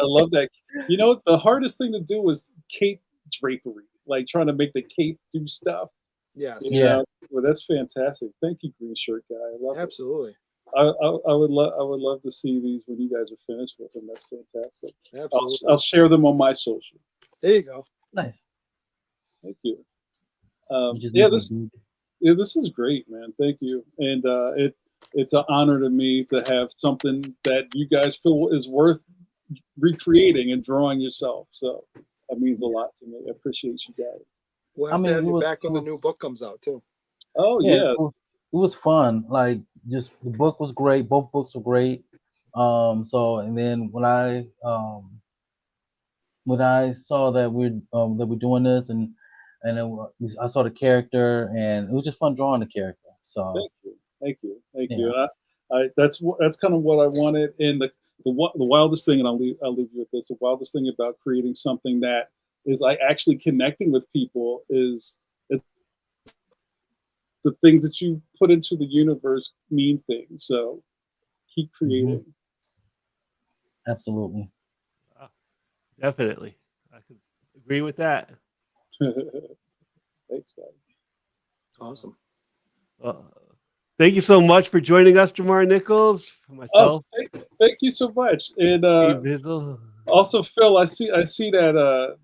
love that. You know, the hardest thing to do is cape drapery, like trying to make the cape do stuff. Yes. You Yeah. know? Well, that's fantastic. Thank you, green shirt guy. I love Absolutely. it. I would love to see these when you guys are finished with them. That's fantastic. Absolutely. I'll share them on my social. There you go. Nice. Thank you. This is great, man. Thank you. And it's an honor to me to have something that you guys feel is worth recreating and drawing yourself. So that means a lot to me. I appreciate you guys. We'll have to have you back when the new book comes out too. Oh yeah. It was fun. Like, just the book was great. Both books were great. So, and then when I saw that we're doing this, and then I saw the character, and it was just fun drawing the character. So Thank you. And that's kind of what I wanted. And the wildest thing, and I'll leave you with this. The wildest thing about creating something that is like actually connecting with people is the things that you put into the universe mean things. So keep creating. Mm-hmm. Absolutely. Definitely, I could agree with that. Thanks, guys. Awesome. Thank you so much for joining us, Jamar Nichols. For myself, Thank you so much. And C-Bizzle. also, Phil, I see that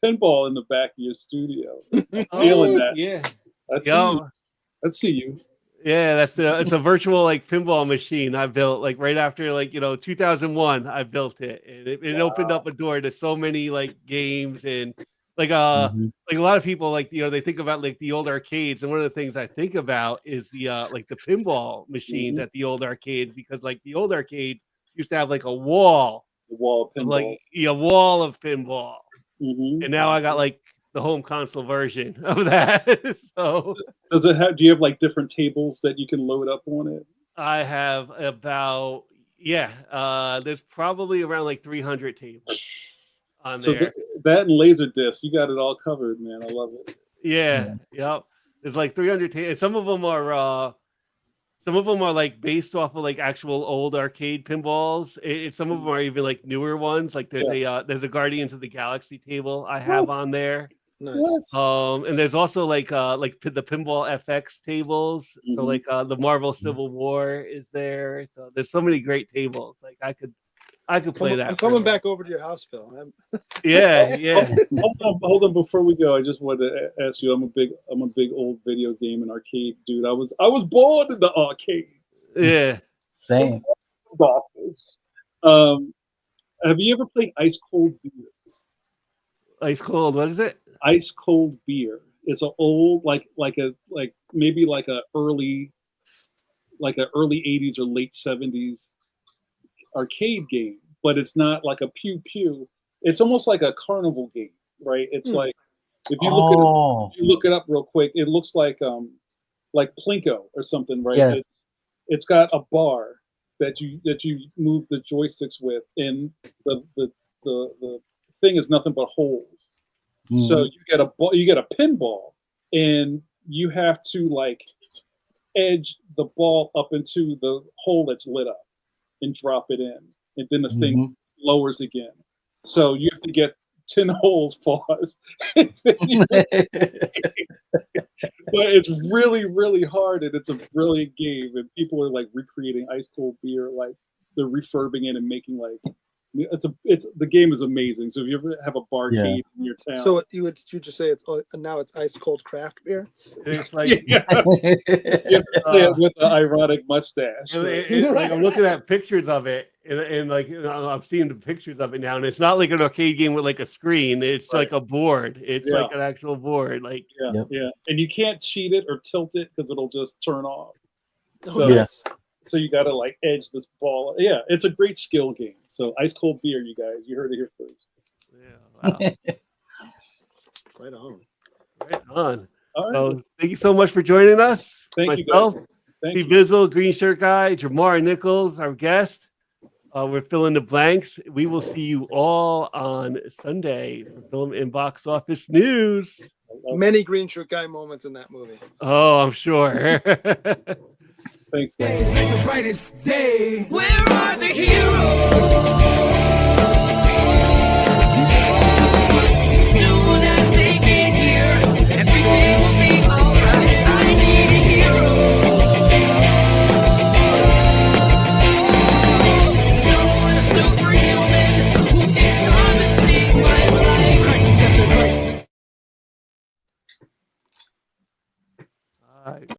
pinball in the back of your studio. I'm feeling that. Yeah. I see you. Yeah, it's a virtual like pinball machine I built like right after 2001. I built it, and it opened up a door to so many like games and like Mhm. like a lot of people like they think about like the old arcades, and one of the things I think about is the like the pinball machines Mhm. at the old arcades, because like the old arcade used to have like a wall The wall of of pinball. like a wall of pinball, Hmm. and now I got like the home console version of that. So Does it have? Do you have like different tables that you can load up on it? I have about there's probably around like 300 tables on So there. that and Laserdisc, you got it all covered, man. I love it. Yeah, yep. There's like 300 tables. Some of them are like based off of like actual old arcade pinballs. Some of them are even like newer ones. Like there's a Guardians of the Galaxy table I have What? on there. Nice. What? And there's also like the pinball FX tables. So Mhm. like the Marvel Civil War is there. So there's so many great tables. Like I could play that. I'm for coming a back over to your house, Phil. Yeah, yeah. Hold on. Before we go, I just wanted to ask you. I'm a big old video game and arcade dude. I was born in the arcades. Yeah. Same. Office. Have you ever played ice cold beer? Ice cold. What is it? Ice cold beer. It's an old maybe like a early 80s or late 70s arcade game, but it's not like a pew pew. It's almost like a carnival game, right? It's like if you look it up real quick, it looks like Plinko or something, right? Yes. It's got a bar that you move the joysticks with, and the thing is nothing but holes. So you get a pinball, and you have to like edge the ball up into the hole that's lit up and drop it in, and then the thing lowers again. So you have to get 10 holes, pause. But it's really, really hard, and it's a brilliant game. And people are like recreating ice cold beer, like they're refurbing it and making like the game is amazing. So if you ever have a barcade in your town, So you just say it's now it's ice cold craft beer? It's like you have to play it with an ironic mustache. like I'm looking at pictures of it, and like I'm seeing the pictures of it now, and it's not like an arcade game with like a screen. It's like a board. It's like an actual board. Like and you can't cheat it or tilt it because it'll just turn off. So Yes. So you got to like edge this ball. Yeah, it's a great skill game. So ice cold beer, you guys, you heard it here first. Yeah, wow. Right on. Right on. All right. So thank you so much for joining us. Thank you guys. Thank you. C-Bizzle, Green Shirt Guy, JAMAR Nichols, our guest. We're filling the blanks. We will see you all on Sunday for Film and Box Office News. Many green shirt guy moments in that movie. Oh, I'm sure. Thanks, guys. It's the brightest day. Where are the heroes? Soon as they get here, everything will be alright. I need a hero. Someone superhuman who can come and save my life. Crisis after crisis. All right.